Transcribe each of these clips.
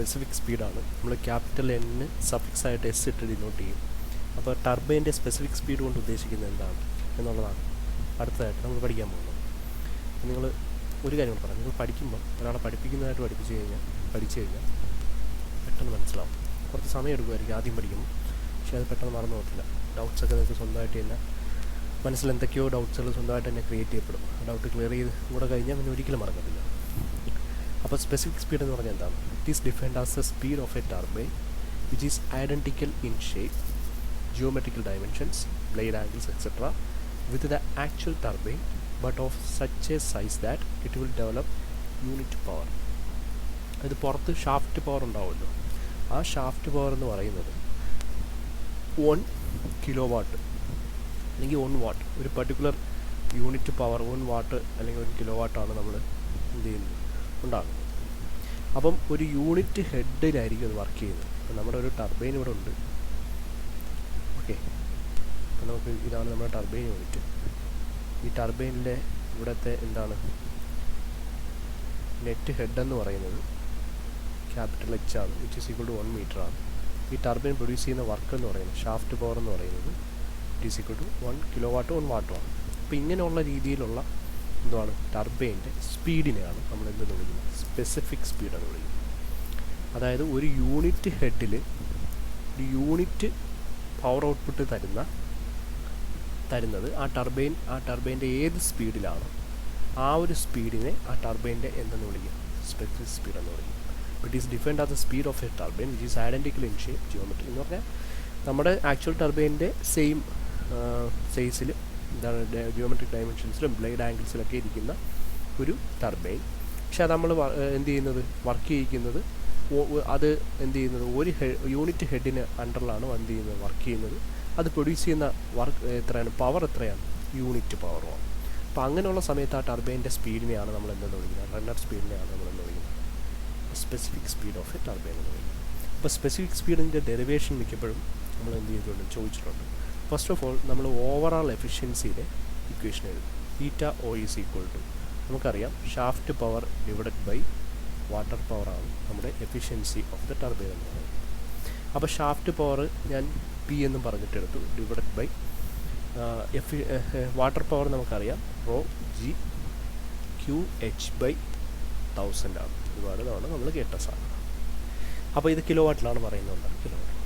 Specific സ്പീഡാണ്. നമ്മൾ capital N suffix ആയിട്ട് S ഇട്ട് ഡിനോട്ട് ചെയ്യും. അപ്പോൾ ടർബൈൻ്റെ സ്പെസിഫിക് സ്പീഡ് കൊണ്ട് ഉദ്ദേശിക്കുന്നത് എന്താണ് എന്നുള്ളതാണ് അടുത്തതായിട്ട് നമ്മൾ പഠിക്കാൻ പോകുന്നത്. നിങ്ങൾ ഒരു കാര്യം കൂടെ പറയാം. നിങ്ങൾ പഠിക്കുമ്പോൾ ഒരാളെ പഠിപ്പിക്കുന്നതായിട്ട് പഠിച്ചു കഴിഞ്ഞാൽ പെട്ടെന്ന് മനസ്സിലാവും. കുറച്ച് സമയം എടുക്കുമായിരിക്കും ആദ്യം പഠിക്കുമ്പോൾ, പക്ഷേ അത് പെട്ടെന്ന് മറന്നു പോകത്തില്ല. ഡൗട്ട്സൊക്കെ നിങ്ങൾക്ക് സ്വന്തമായിട്ട് തന്നെ മനസ്സിൽ എന്തൊക്കെയോ ഡൗട്ട്സുകൾ സ്വന്തമായിട്ട് തന്നെ ക്രിയേറ്റ് ചെയ്യപ്പെടും. ഡൗട്ട് ക്ലിയർ ചെയ്ത് കൂടെ കഴിഞ്ഞാൽ പിന്നെ ഒരിക്കലും മറക്കത്തില്ല. അപ്പോൾ സ്പെസിഫിക് സ്പീഡ് എന്ന് പറഞ്ഞാൽ എന്താണ്? It is defined as the speed of a turbine which is identical in shape, geometrical dimensions, blade angles, etc. with the actual turbine, but of such a size that it will develop unit power. ഇത് പുറത്ത് shaft power ഉണ്ടാവുമല്ലോ, ആ shaft power എന്ന് പറയുന്നത് 1 kilowatt അല്ലെങ്കിൽ 1 what, ഒരു particular unit power 1 what അല്ലെങ്കിൽ 1 കിലോവാട്ടാണ് നമ്മൾ എന്ത് ചെയ്യുന്നത് ഉണ്ടാകുന്നത്. അപ്പം ഒരു യൂണിറ്റ് ഹെഡിലായിരിക്കും അത് വർക്ക് ചെയ്യുന്നത്. അപ്പം നമ്മുടെ ഒരു ടർബൈൻ ഇവിടെ ഉണ്ട്. ഓക്കെ, അപ്പോൾ നമുക്ക് ഇതാണ് നമ്മുടെ ടർബൈൻ യൂണിറ്റ്. ഈ ടർബൈനിലെ ഇവിടുത്തെ എന്താണ് നെറ്റ് ഹെഡ് എന്ന് പറയുന്നത് ക്യാപിറ്റൽ H ആണ്, which is equal to 1 metre ആണ്. ഈ ടർബൈൻ പ്രൊഡ്യൂസ് ചെയ്യുന്ന വർക്ക് എന്ന് പറയുന്നത് ഷാഫ്റ്റ് പവർ എന്ന് പറയുന്നത് it is equal to 1 kilo watt 1 വാട്ടുമാണ്. അപ്പോൾ ഇങ്ങനെയുള്ള രീതിയിലുള്ള എന്താണ് ടർബൈൻ്റെ സ്പീഡിനെയാണ് നമ്മൾ എന്തെന്ന് വിളിക്കുന്നത്? സ്പെസിഫിക് സ്പീഡാണ് വിളിക്കുന്നത്. അതായത് ഒരു യൂണിറ്റ് ഹെഡിൽ ഒരു യൂണിറ്റ് പവർ ഔട്ട്പുട്ട് തരുന്നത് ആ ടർബൈൻ്റെ ഏത് സ്പീഡിലാണ് ആ ഒരു സ്പീഡിനെ ആ ടർബൈൻ്റെ എന്തെന്ന് വിളിക്കും? സ്പെസിഫിക് സ്പീഡ് എന്ന് വിളിക്കും. It is defined as the speed of a turbine which is identical in shape, geometry എന്ന് പറഞ്ഞാൽ നമ്മുടെ ആക്ച്വൽ ടർബൈൻ്റെ സെയിം സൈസിൽ എന്താണ് ജിയോമെട്രിക് ഡയമെൻഷൻസിലും ബ്ലേഡ് ആംഗിൾസിലൊക്കെ ഇരിക്കുന്ന ഒരു ടർബൈൻ. പക്ഷേ അത് നമ്മൾ എന്ത് ചെയ്യുന്നത്? വർക്ക് ചെയ്യിക്കുന്നത് അത് എന്ത് ചെയ്യുന്നത്? ഒരു യൂണിറ്റ് ഹെഡിന് അണ്ടറിലാണ് എന്ത് ചെയ്യുന്നത്? വർക്ക് ചെയ്യുന്നത്. അത് പ്രൊഡ്യൂസ് ചെയ്യുന്ന എത്രയാണ്? പവർ എത്രയാണ്? യൂണിറ്റ് പവറുമാണ്. അപ്പോൾ അങ്ങനെയുള്ള സമയത്ത് ആ ടർബൈൻ്റെ സ്പീഡിനെയാണ് നമ്മൾ എന്തെന്ന് വിളിക്കുന്നത്? റണ്ണർ സ്പീഡിനെയാണ് നമ്മൾ എന്ന് വിളിക്കുന്നത് specific speed of a turbine എന്ന് വിളിക്കുന്നത്. അപ്പോൾ സ്പെസിഫിക് സ്പീഡിൻ്റെ ഡെറിവേഷൻ മിക്കപ്പോഴും നമ്മൾ എന്ത് ചെയ്തിട്ടുണ്ട്? ചോദിച്ചിട്ടുണ്ട്. ഫസ്റ്റ് ഓഫ് ഓൾ നമ്മൾ ഓവറാൾ എഫിഷ്യൻസിയുടെ ഇക്വേഷൻ എഴുതും. Theta O is equal to നമുക്കറിയാം shaft power divided by water പവറാണ് നമ്മുടെ എഫിഷ്യൻസി ഓഫ് ദ ടർബൈൻ എന്ന് പറയുന്നത്. അപ്പോൾ ഷാഫ്റ്റ് പവർ ഞാൻ P എന്നും പറഞ്ഞിട്ടെടുത്തു, ഡിവൈഡഡ് ബൈ വാട്ടർ പവർ നമുക്കറിയാം ρ G QH ബൈ 1000 ആണ്. ഒരുപാട് തവണ നമ്മൾ കേട്ട സാധനം. അപ്പോൾ ഇത് കിലോ വാട്ടിലാണ് പറയുന്നത്, കിലോ വാട്ട്.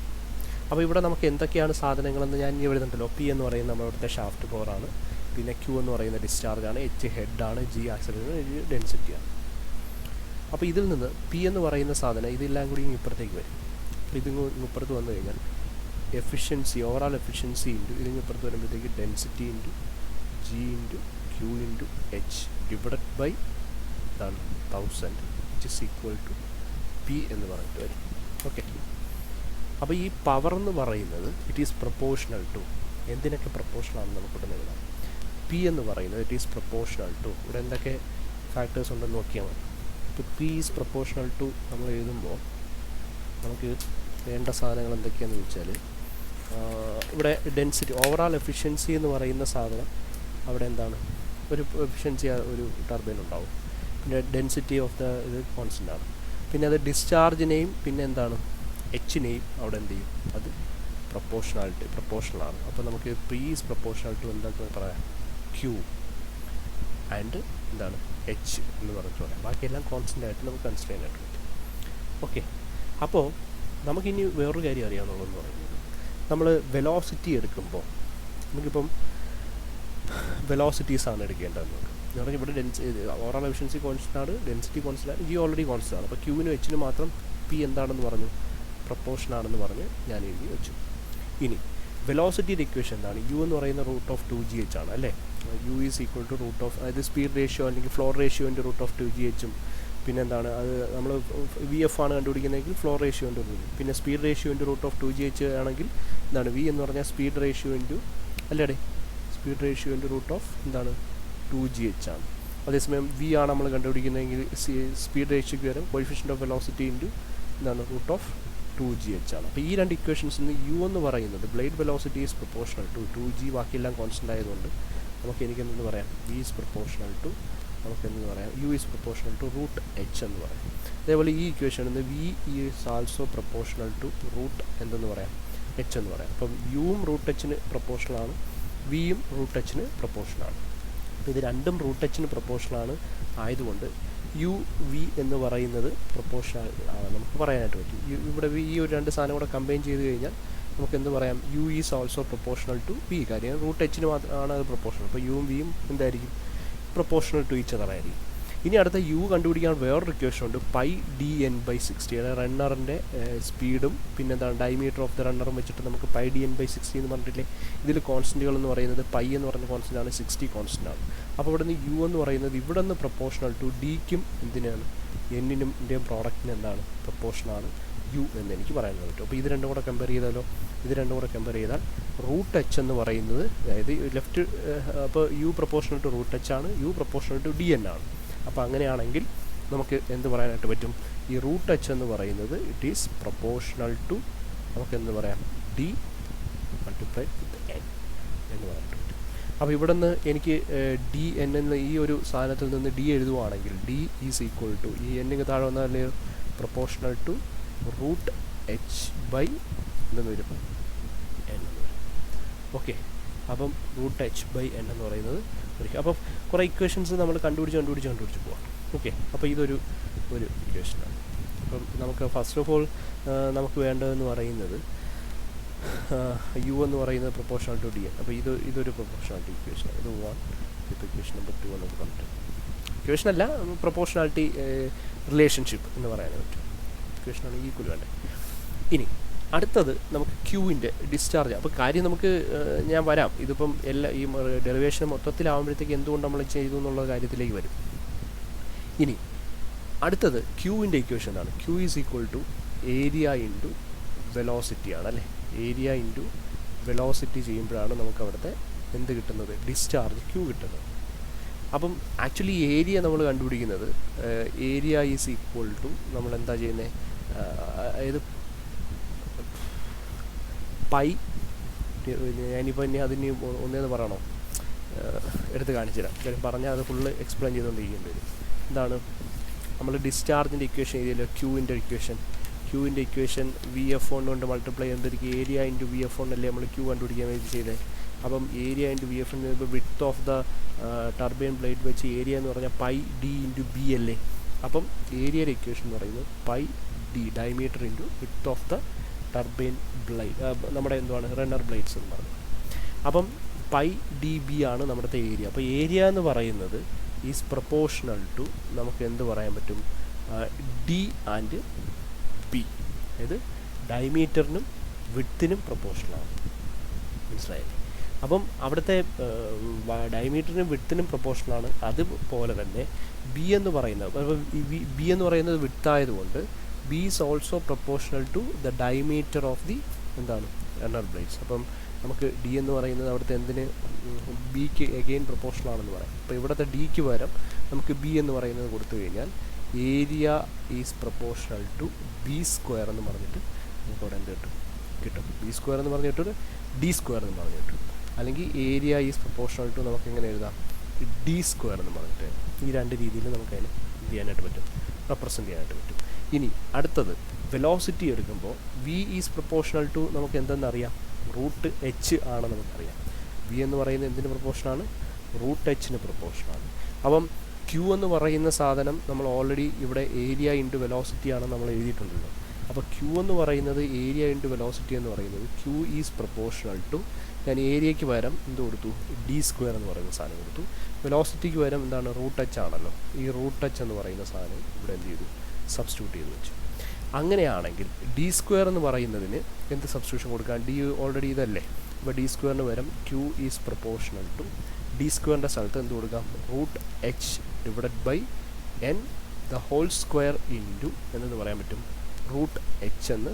അപ്പോൾ ഇവിടെ നമുക്ക് എന്തൊക്കെയാണ് സാധനങ്ങളെന്ന് ഞാൻ ഇനി എഴുതുന്നുണ്ടല്ലോ. P എന്ന് പറയുന്നത് നമ്മുടെ ഇവിടുത്തെ ഷാഫ്റ്റ് പവറാണ്, പിന്നെ Q എന്ന് പറയുന്ന ഡിസ്ചാർജാണ്, H ഹെഡാണ്, G ആക്സിലറേഷൻ, ഡെൻസിറ്റിയാണ്. അപ്പോൾ ഇതിൽ നിന്ന് P എന്ന് പറയുന്ന സാധനം ഇതെല്ലാം കൂടി ഇപ്പുറത്തേക്ക് വരും. അപ്പോൾ ഇത് ഇപ്പുറത്ത് വന്നു കഴിഞ്ഞാൽ എഫിഷ്യൻസി, ഓവറാൾ എഫിഷ്യൻസി ഇൻറ്റു ഇതിന് ഇപ്പുറത്ത് വരുമ്പോഴത്തേക്ക് density into G into Q into H divided by ഇതാണ് 1000 which is equal to P എന്ന് പറഞ്ഞിട്ട് വരും. ഓക്കെ, അപ്പോൾ ഈ പവർ എന്ന് പറയുന്നത് ഇറ്റ് ഈസ് പ്രൊപ്പോർഷണൽ ടു എന്തിനൊക്കെ പ്രൊപ്പോർഷണലാണെന്ന് നമുക്കിവിടെ എഴുതാം. P എന്ന് പറയുന്നത് ഇറ്റ് ഈസ് പ്രൊപ്പോർഷണൽ ടു, ഇവിടെ എന്തൊക്കെ ഫാക്ടേഴ്സ് ഉണ്ടെന്ന് നോക്കിയാൽ മതി. ഇപ്പോൾ P ഈസ് പ്രൊപ്പോർഷണൽ ടു നമ്മൾ എഴുതുമ്പോൾ നമുക്ക് വേണ്ട സാധനങ്ങൾ എന്തൊക്കെയാണെന്ന് ചോദിച്ചാൽ ഇവിടെ ഡെൻസിറ്റി, ഓവറാൾ എഫിഷ്യൻസി എന്ന് പറയുന്ന സാധനം അവിടെ എന്താണ്? ഒരു എഫിഷ്യൻസി ഒരു ടർബൈൻ ഉണ്ടാവും. പിന്നെ ഡെൻസിറ്റി ഓഫ് ദ ഇത് കോൺസ്റ്റൻ്റ് ആണ്. പിന്നെ അത് ഡിസ്ചാർജിനെയും പിന്നെ എന്താണ് എച്ചിനെയും അവിടെ എന്ത് ചെയ്യും? അത് പ്രൊപ്പോർഷണലാണ്. അപ്പോൾ നമുക്ക് P ഈസ് പ്രൊപ്പോർഷണൽ ടു എന്തൊക്കെ പറയാം? Q ആൻഡ് എന്താണ് H എന്ന് പറഞ്ഞിട്ട് പറയാം. ബാക്കിയെല്ലാം കോൺസ്റ്റൻ്റ് ആയിട്ട് നമുക്ക് കൺസിഡർ ചെയ്യാനായിട്ട് പറ്റും. ഓക്കെ, അപ്പോൾ നമുക്കിനി വേറൊരു കാര്യം അറിയാമെന്നുള്ളതെന്ന് പറയുന്നത് നമ്മൾ വെലോസിറ്റി എടുക്കുമ്പോൾ നമുക്കിപ്പം വെലോസിറ്റീസാണ് എടുക്കേണ്ടത്. എന്ന് പറഞ്ഞാൽ ഇവിടെ ഓവറാൾ എഫിഷ്യൻസി കോൺസ്റ്റൻ്റ് ആണ്, ഡെൻസിറ്റി കോൺസ്റ്റൻ്റ് ആണ്, G ഓൾറെഡി കോൺസ്റ്റൻ്റ് ആണ്. അപ്പോൾ Qനും Hനും മാത്രം P എന്താണെന്ന് പറഞ്ഞു? പ്രൊപ്പോർഷൻ ആണെന്ന് പറഞ്ഞ് ഞാൻ എഴുതി വെച്ചു. ഇനി വെലോസിറ്റിയുടെ ഇക്വേഷൻ എന്താണ്? U എന്ന് പറയുന്ന റൂട്ട് ഓഫ് 2GH ആണ് അല്ലേ? U is equal to root of, അതായത് സ്പീഡ് റേഷ്യോ അല്ലെങ്കിൽ ഫ്ലോർ റേഷ്യോൻ്റെ റൂട്ട് ഓഫ് 2GHും പിന്നെ എന്താണ് അത് നമ്മൾ VF ആണ് കണ്ടുപിടിക്കുന്നതെങ്കിൽ ഫ്ലോർ റേഷ്യോ ഇൻറ്റു റൂട്ട്, പിന്നെ speed ratio into root of 2GH ആണെങ്കിൽ എന്താണ് V എന്ന് പറഞ്ഞാൽ സ്പീഡ് റേഷ്യോ ഇൻറ്റു അല്ലേടെ speed ratio into root of എന്താണ് 2GH ആണ്. അതേസമയം V ആണ് നമ്മൾ കണ്ടുപിടിക്കുന്നതെങ്കിൽ സ്പീഡ് റേഷ്യോയ്ക്ക് വരും കോഎഫിഷ്യൻ്റ് ഓഫ് വെലോസിറ്റി ഇൻറ്റു എന്താണ് റൂട്ട് ഓഫ് 2GH ആണ്. അപ്പോൾ ഈ രണ്ട് ഇക്വേഷൻസിൽ നിന്ന് U എന്ന് പറയുന്നത് blade velocity is proportional to 2G, ബാക്കിയെല്ലാം കോൺസ്റ്റൻ്റ് ആയതുകൊണ്ട് നമുക്ക് എനിക്കെന്തെന്ന് പറയാം? V ഈസ് പ്രൊപ്പോർഷണൽ ടു നമുക്കെന്ന് പറയാം U is proportional to root H എന്ന് പറയാം. അതേപോലെ ഈ ഇക്വേഷനിൽ നിന്ന് V is also proportional to root എന്തെന്ന് പറയാം, എച്ച് എന്ന് പറയാം. അപ്പം യുവും റൂട്ട് എച്ചിന് പ്രൊപ്പോർഷണലാണ്, വിയും റൂട്ട് എച്ചിന് പ്രൊപ്പോർഷനാണ്. അപ്പോൾ ഇത് രണ്ടും റൂട്ട് എച്ചിന് പ്രൊപ്പോർഷനാണ് ആയതുകൊണ്ട് യു വി എന്ന് പറയുന്നത് പ്രൊപ്പോർഷണൽ ആണ് നമുക്ക് പറയാനായിട്ട് പറ്റും. ഇവിടെ ഈ ഒരു രണ്ട് സാധനം കൂടെ കമ്പൈൻ ചെയ്ത് കഴിഞ്ഞാൽ നമുക്ക് എന്ത് പറയാം, U is also proportional to V. കാര്യം റൂട്ട് എച്ചിന് മാത്രമാണ് അത് പ്രൊപ്പോർഷണൽ. അപ്പോൾ യുവും വിയും എന്തായിരിക്കും, പ്രൊപ്പോർഷണൽ ടു ഈച്ച് അതർ ആയിരിക്കും. ഇനി അടുത്ത യു കണ്ടുപിടിക്കാൻ വേറൊരു ഇക്വേഷൻ ഉണ്ട്, പൈ ഡി എൻ ബൈ 60. റണ്ണറിൻ്റെ സ്പീഡും പിന്നെ എന്താണ് ഡയമീറ്റർ ഓഫ് ദ റണ്ണറും വെച്ചിട്ട് നമുക്ക് പൈ ഡി എൻ ബൈ 60 എന്ന് പറഞ്ഞിട്ടില്ലേ. ഇതിൽ കോൺസ്റ്റൻറ്റുകൾ എന്ന് പറയുന്നത് പൈ എന്ന് പറയുന്ന കോൺസ്റ്റൻ്റ് ആണ്, 60 കോൺസ്റ്റൻ്റ് ആണ്. അപ്പോൾ ഇവിടെ നിന്ന് യു എന്ന് പറയുന്നത് ഇവിടെ നിന്ന് പ്രൊപ്പോർഷണൽ ടു ഡിക്കും എന്തിനാണ്, എന്നിനും ഇന്ത്യൻ പ്രോഡക്റ്റിന് എന്താണ് പ്രൊപ്പോർഷനാണ് യു എന്ന് എനിക്ക് പറയാൻ പറ്റും. അപ്പോൾ ഇത് രണ്ടും കൂടെ കമ്പയർ ചെയ്താലോ, ഇത് രണ്ടും കൂടെ കമ്പയർ ചെയ്താൽ റൂട്ട് എച്ച് എന്ന് പറയുന്നത്, അതായത് ലെഫ്റ്റ്, അപ്പോൾ u proportional to root h ആണ്, u proportional to d n ആണ്. അപ്പോൾ അങ്ങനെയാണെങ്കിൽ നമുക്ക് എന്ത് പറയാനായിട്ട് പറ്റും, ഈ റൂട്ട് എച്ച് എന്ന് പറയുന്നത് ഇറ്റ് ഈസ് പ്രൊപ്പോർഷണൽ ടു നമുക്ക് എന്ത് പറയാം, ഡി മൾട്ടിപ്ലൈഡ് വിത്ത് എൻ എന്ന് പറയാനായിട്ട് പറ്റും. അപ്പോൾ ഇവിടെ നിന്ന് എനിക്ക് ഡി എൻ എന്ന ഈ ഒരു സാധനത്തിൽ നിന്ന് ഡി എഴുതുവാണെങ്കിൽ ഡി ഈസ് ഈക്വൽ ടു ഈ എന്നിങ് താഴെ വന്നാൽ proportional to root h by എന്ന് വരും, എൻ എന്ന് വരും. ഓക്കെ, അപ്പം റൂട്ട് എച്ച് ബൈ എൻ എന്ന് പറയുന്നത് ഒരിക്കലും. അപ്പം കുറേ ഇക്വേഷൻസ് നമ്മൾ കണ്ടുപിടിച്ച് പോകാം. ഓക്കെ, അപ്പോൾ ഇതൊരു ഇക്വേഷനാണ്. അപ്പം നമുക്ക് ഫസ്റ്റ് ഓഫ് ഓൾ നമുക്ക് വേണ്ടതെന്ന് പറയുന്നത് യു എന്ന് പറയുന്നത് പ്രൊപ്പോർഷണൽ ടു ഡി എൻ. അപ്പോൾ ഇതൊരു പ്രൊപ്പോർഷണാലിറ്റി ഇക്വേഷൻ. ഇത് 1, ഇപ്പോൾ ഇക്വേഷൻ നമ്പർ 2 എന്നൊക്കെ പറഞ്ഞിട്ട് ഇക്വേഷൻ അല്ല, പ്രൊപ്പോർഷണാലിറ്റി റിലേഷൻഷിപ്പ് എന്ന് പറയാനേ പറ്റും. ഇക്വേഷനാണ് ഈക്വൽ വേണ്ടത്. ഇനി അടുത്തത് നമുക്ക് ക്യൂവിൻ്റെ ഡിസ്ചാർജ്. അപ്പോൾ കാര്യം നമുക്ക് ഞാൻ വരാം, ഇതിപ്പം ഈ ഡെറിവേഷൻ മൊത്തത്തിലാവുമ്പോഴത്തേക്ക് എന്തുകൊണ്ട് നമ്മൾ ചെയ്തു എന്നുള്ള കാര്യത്തിലേക്ക് വരും. ഇനി അടുത്തത് ക്യൂവിൻ്റെ ഇക്വേഷൻ ആണ്. Q is equal to area into velocity ആണ് അല്ലേ. ഏരിയ ഇൻറ്റു വെലോസിറ്റി ചെയ്യുമ്പോഴാണ് നമുക്ക് അവിടുത്തെ എന്ത് കിട്ടുന്നത്, ഡിസ്ചാർജ് ക്യൂ കിട്ടുന്നത്. അപ്പം ആക്ച്വലി ഏരിയ നമ്മൾ കണ്ടുപിടിക്കുന്നത് ഏരിയ ഈസ് ഈക്വൽ ടു നമ്മൾ എന്താ ചെയ്യുന്നത്, അതായത് പൈ, ഞാനിപ്പോൾ ഇനി അതിന് ഒന്നേന്ന് പറയണോ, എടുത്ത് കാണിച്ചു തരാം. കാര്യം പറഞ്ഞാൽ അത് ഫുള്ള് എക്സ്പ്ലെയിൻ ചെയ്തുകൊണ്ടിരിക്കേണ്ടി വരും. എന്താണ് നമ്മൾ ഡിസ്ചാർജിൻ്റെ ഇക്വേഷൻ എഴുതിയല്ലോ, ക്യൂവിൻ്റെ ഇക്വേഷൻ വി എഫ് കൊണ്ട് മൾട്ടിപ്ലൈ ചെയ്തിരിക്കും. ഏരിയ ഇൻറ്റു വി എഫ് അല്ലേ നമ്മൾ ക്യൂ കണ്ടുപിടിക്കാൻ വേണ്ടി ചെയ്തത്. അപ്പം ഏരിയ ഇൻറ്റു വി എഫ് എന്ന് പറയുമ്പോൾ width of the turbine blade വെച്ച് ഏരിയ എന്ന് പറഞ്ഞാൽ പൈ ഡി ഇൻറ്റു ബി അല്ലേ. അപ്പം ഏരിയയുടെ ഇക്വേഷൻ എന്ന് പറയുന്നത് pi D diameter into width of the turbine blade, നമ്മുടെ എന്താണ് റണ്ണർ ബ്ലേഡ്സ് എന്ന് പറയുന്നത്. അപ്പം പൈ ഡി ബി ആണ് നമ്മുടെ ഏരിയ. അപ്പോൾ ഏരിയ എന്ന് പറയുന്നത് ഈസ് പ്രൊപ്പോർഷണൽ ടു നമുക്ക് എന്ത് പറയാൻ പറ്റും, ഡി ആൻഡ് ബി, അതായത് ഡയമീറ്ററിനും വിഡ്ത്തിനും പ്രൊപ്പോർഷണലാണ്. മനസ്സിലായില്ലേ? അപ്പം അവിടുത്തെ ഡയമീറ്ററിനും വിഡ്ത്തിനും പ്രൊപ്പോർഷണലാണ്. അതുപോലെ തന്നെ ബി എന്ന് പറയുന്നത് വിഡ്ത്തായതുകൊണ്ട് b is also proportional to the diameter of the എന്താണ് റണ്ണർ ബ്ലേഡ്സ്. അപ്പം നമുക്ക് ഡി എന്ന് പറയുന്നത് അവിടുത്തെ എന്തിന്, ബിക്ക് എഗെയിൻ പ്രൊപ്പോർഷണൽ ആണെന്ന് പറയാം. അപ്പോൾ ഇവിടുത്തെ ഡിക്ക് പകരം നമുക്ക് ബി എന്ന് പറയുന്നത് കൊടുത്തു കഴിഞ്ഞാൽ area is proportional to B square എന്ന് പറഞ്ഞിട്ട് നമുക്ക് അവിടെ എന്ത് കിട്ടും, ബി സ്ക്വയർ എന്ന് പറഞ്ഞിട്ടൊരു ഡി സ്ക്വയർ എന്ന് പറഞ്ഞിട്ട്, അല്ലെങ്കിൽ ഏരിയ ഈസ് പ്രൊപ്പോർഷണൽ ടു നമുക്ക് എങ്ങനെ എഴുതാം, ഡി സ്ക്വയർ എന്ന് പറഞ്ഞിട്ട്. ഈ രണ്ട് രീതിയിൽ നമുക്കതിനെ എന്ത് ചെയ്യാനായിട്ട് പറ്റും, റെപ്രസെൻറ്റ് ചെയ്യാനായിട്ട് പറ്റും. ഇനി അടുത്തത് വെലോസിറ്റി എടുക്കുമ്പോൾ വി ഈസ് പ്രൊപ്പോർഷണൽ ടു നമുക്ക് എന്തെന്നറിയാം, റൂട്ട് എച്ച് ആണ് നമുക്കറിയാം. വി എന്ന് പറയുന്നത് എന്തിന് പ്രൊപ്പോർഷനാണ്, റൂട്ട് എച്ചിന് പ്രൊപ്പോർഷനാണ്. അപ്പം ക്യൂ എന്ന് പറയുന്ന സാധനം നമ്മൾ ഓൾറെഡി ഇവിടെ ഏരിയ ഇൻറ്റു വെലോസിറ്റി ആണ് നമ്മൾ എഴുതിയിട്ടുണ്ടല്ലോ. അപ്പോൾ ക്യൂ എന്ന് പറയുന്നത് ഏരിയ ഇൻറ്റു വെലോസിറ്റി എന്ന് പറയുന്നത് ക്യൂ ഈസ് പ്രൊപ്പോർഷണൽ ടു, ഞാൻ ഏരിയയ്ക്ക് പകരം എന്ത് കൊടുത്തു, ഡി സ്ക്വയർ എന്ന് പറയുന്ന സാധനം കൊടുത്തു. വെലോസിറ്റിക്ക് പകരം എന്താണ്, റൂട്ട് എച്ച് ആണല്ലോ. ഈ റൂട്ട് എച്ച് എന്ന് പറയുന്ന സാധനം ഇവിടെ എന്ത് ചെയ്തു, സബ്സ്റ്റിറ്റ്യൂട്ട് ചെയ്ത് വെച്ചു. അങ്ങനെയാണെങ്കിൽ ഡി സ്ക്വയർ എന്ന് പറയുന്നതിന് എന്ത് സബ്സ്റ്റിറ്റ്യൂഷൻ കൊടുക്കാം, ഡി ഓൾറെഡി ഇതല്ലേ. അപ്പോൾ ഡി സ്ക്വയറിന് പകരം q is proportional to d സ്ക്വയറിൻ്റെ സ്ഥലത്ത് എന്ത് കൊടുക്കാം, root h divided by n the whole square into എന്നെന്ന് പറയാൻ പറ്റും, റൂട്ട് എച്ച് എന്ന്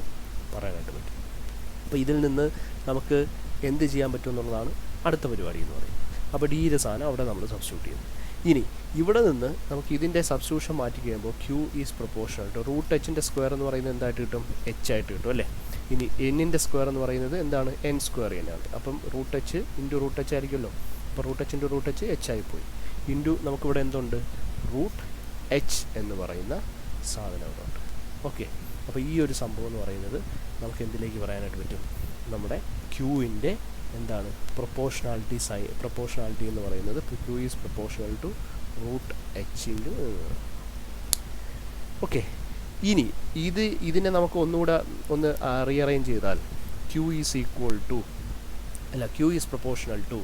പറയാനായിട്ട് പറ്റും. അപ്പോൾ ഇതിൽ നിന്ന് നമുക്ക് എന്ത് ചെയ്യാൻ പറ്റും എന്നുള്ളതാണ് അടുത്ത പരിപാടി എന്ന് പറയുന്നത്. അപ്പോൾ ഡിയുടെ സാധനം അവിടെ നമ്മൾ സബ്സ്റ്റിറ്റ്യൂട്ട് ചെയ്യുന്നു. ഇനി ഇവിടെ നിന്ന് നമുക്ക് ഇതിൻ്റെ സബ്സ്റ്റിറ്റ്യൂഷൻ മാറ്റി കഴിയുമ്പോൾ Q is proportional to root എച്ചിൻ്റെ സ്ക്വയർ എന്ന് പറയുന്നത് എന്തായിട്ട് കിട്ടും, എച്ച് ആയിട്ട് കിട്ടും അല്ലേ. ഇനി എന്നിൻ്റെ സ്ക്വയർ എന്ന് പറയുന്നത് എന്താണ്, എൻ സ്ക്വയർ തന്നെയാണ്. അപ്പം root H into root H ആയിരിക്കുമല്ലോ. അപ്പോൾ root H into root H H ആയിപ്പോയി. ഇൻറ്റു നമുക്കിവിടെ എന്തുണ്ട്, റൂട്ട് എച്ച് എന്ന് പറയുന്ന സാധനം ഇവിടെ ഉണ്ട്. ഓക്കെ, അപ്പോൾ ഈ ഒരു സംഭവം എന്ന് പറയുന്നത് നമുക്ക് എന്തിലേക്ക് പറയാനായിട്ട് പറ്റും, നമ്മുടെ ക്യൂവിൻ്റെ എന്താണ് പ്രൊപ്പോർഷണാലിറ്റി എന്ന് പറയുന്നത് Q is proportional to root H into. Okay, ഇനി ഇതിനെ നമുക്ക് ഒന്നുകൂടെ ഒന്ന് റീഅറേഞ്ച് ചെയ്താൽ Q is equal to Q is proportional to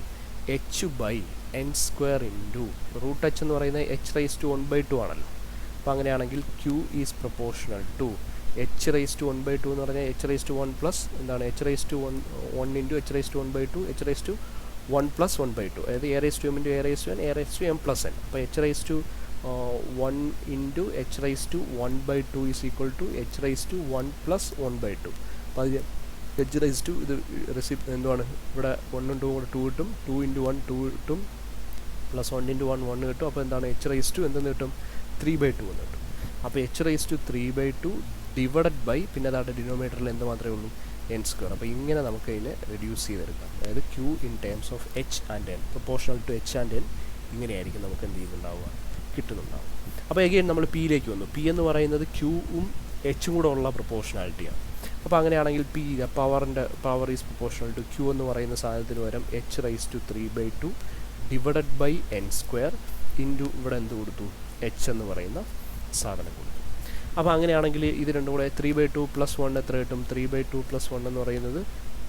H by N square into root H എന്ന് പറയുന്നത് എച്ച് റൈസ് ടു 1/2 ആണല്ലോ. അപ്പോൾ അങ്ങനെയാണെങ്കിൽ Q is proportional to H rice to 1/2 എന്ന് പറഞ്ഞാൽ എച്ച് റൈസ് ടു 1 പ്ലസ് എന്താണ് H rice to 1 into H rice to 1/2 H rice to 1 plus 1/2, അതായത് a raise to m into a raise to n a raise to m plus n. അപ്പോൾ H rice to 1 into H rice to 1/2 is equal to H rice to 1 plus 1/2. അപ്പോൾ അത് H raise to ഇത് എന്തുവാണ് ഇവിടെ 1 ഉം 2 കൂടെ 2 കിട്ടും, 2 into 1 2 കിട്ടും, പ്ലസ് 1 ഇൻറ്റു 1 1 കിട്ടും. അപ്പോൾ എന്താണ് എച്ച് റൈസ് ടു എന്തെന്ന് കിട്ടും, 3/2 എന്ന് കിട്ടും. അപ്പോൾ H rice to 3/2 divided by പിന്നെ അതായിട്ട് ഡിനോമിനേറ്ററിൽ എന്ത് മാത്രമേ ഉള്ളൂ, എൻ സ്ക്വയർ. അപ്പോൾ ഇങ്ങനെ നമുക്ക് ഇതിനെ റെഡ്യൂസ് ചെയ്തെടുക്കാം. അതായത് Q in terms of H and N proportional to H and N ഇങ്ങനെയായിരിക്കും നമുക്ക് എന്ത് ചെയ്യുന്നുണ്ടാവുക, കിട്ടുന്നുണ്ടാവും. അപ്പോൾ എഗെയിൻ നമ്മൾ പിയിലേക്ക് വന്നു. പി എന്ന് പറയുന്നത് ക്യൂവും എച്ചും കൂടെ ഉള്ള പ്രൊപ്പോർഷണാലിറ്റിയാണ്. അപ്പോൾ അങ്ങനെയാണെങ്കിൽ P power is proportional to Q എന്ന് പറയുന്ന സാധനത്തിന് പകരം H rice to 3/2 divided by N square into ഇവിടെ എന്ത് കൊടുത്തു, എച്ച് എന്ന് പറയുന്ന സാധനം കൊടുത്തു. അപ്പോൾ അങ്ങനെയാണെങ്കിൽ ഇത് രണ്ടും കൂടെ 3/2 പ്ലസ് 1 എത്ര കിട്ടും, 3/2 പ്ലസ് 1 എന്ന് പറയുന്നത്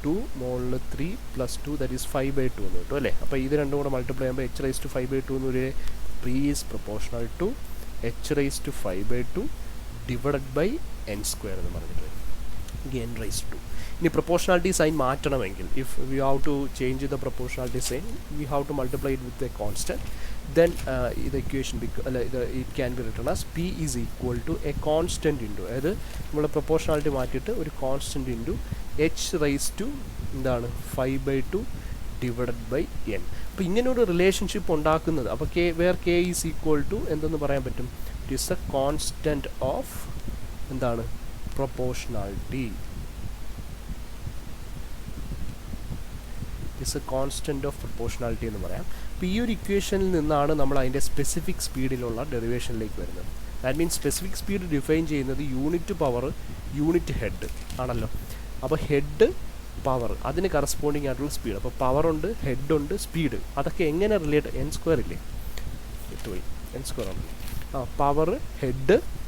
2 മുകളിൽ 3 പ്ലസ് 2 ദാറ്റ് ഈസ് 5/2 എന്ന് കിട്ടും അല്ലേ. അപ്പോൾ ഇത് രണ്ടും കൂടെ മൾട്ടിപ്ലൈ ചെയ്യുമ്പോൾ എച്ച് റൈസ് ടു 5/2 എന്ന് ഒരു P is proportional to H rice to 5/2 divided by N square എന്ന് പറഞ്ഞിട്ട് എൻ റൈസ് ടു. ഇനി പ്രൊപ്പോർഷണാലിറ്റി സൈൻ മാറ്റണമെങ്കിൽ if we have to change the proportionality sign we have to multiply it with a constant. then ഇത് equation it can be written as P is equal to a constant into, അതായത് നമ്മൾ proportionality മാറ്റിയിട്ട് ഒരു constant into H rice to എന്താണ് 5/2 divided by N. അപ്പോൾ ഇങ്ങനെ ഒരു relationship ഉണ്ടാക്കുന്നത് അപ്പോൾ കെ ഈസ് ഈക്വൽ ടു എന്തെന്ന് പറയാൻ പറ്റും, it is a constant of എന്താണ് proportionality. Is a constant of proportionality എന്ന് പറയാം. അപ്പോൾ ഈ ഒരു ഇക്വേഷനിൽ നിന്നാണ് നമ്മൾ അതിൻ്റെ സ്പെസിഫിക് സ്പീഡിലുള്ള ഡെറിവേഷനിലേക്ക് വരുന്നത്. That means specific speed define ചെയ്യുന്നത് യൂണിറ്റ് പവർ യൂണിറ്റ് ഹെഡ് ആണല്ലോ. അപ്പോൾ ഹെഡ് പവർ അതിന് കറസ്പോണ്ടിങ് ആയിട്ടുള്ള സ്പീഡ്. അപ്പോൾ പവറുണ്ട്, ഹെഡുണ്ട്, സ്പീഡ് അതൊക്കെ എങ്ങനെ റിലേറ്റ്, എൻ സ്ക്വയർ ഇല്ലേ, എത്തുപോയി എൻ സ്ക്വയർ ആണ്.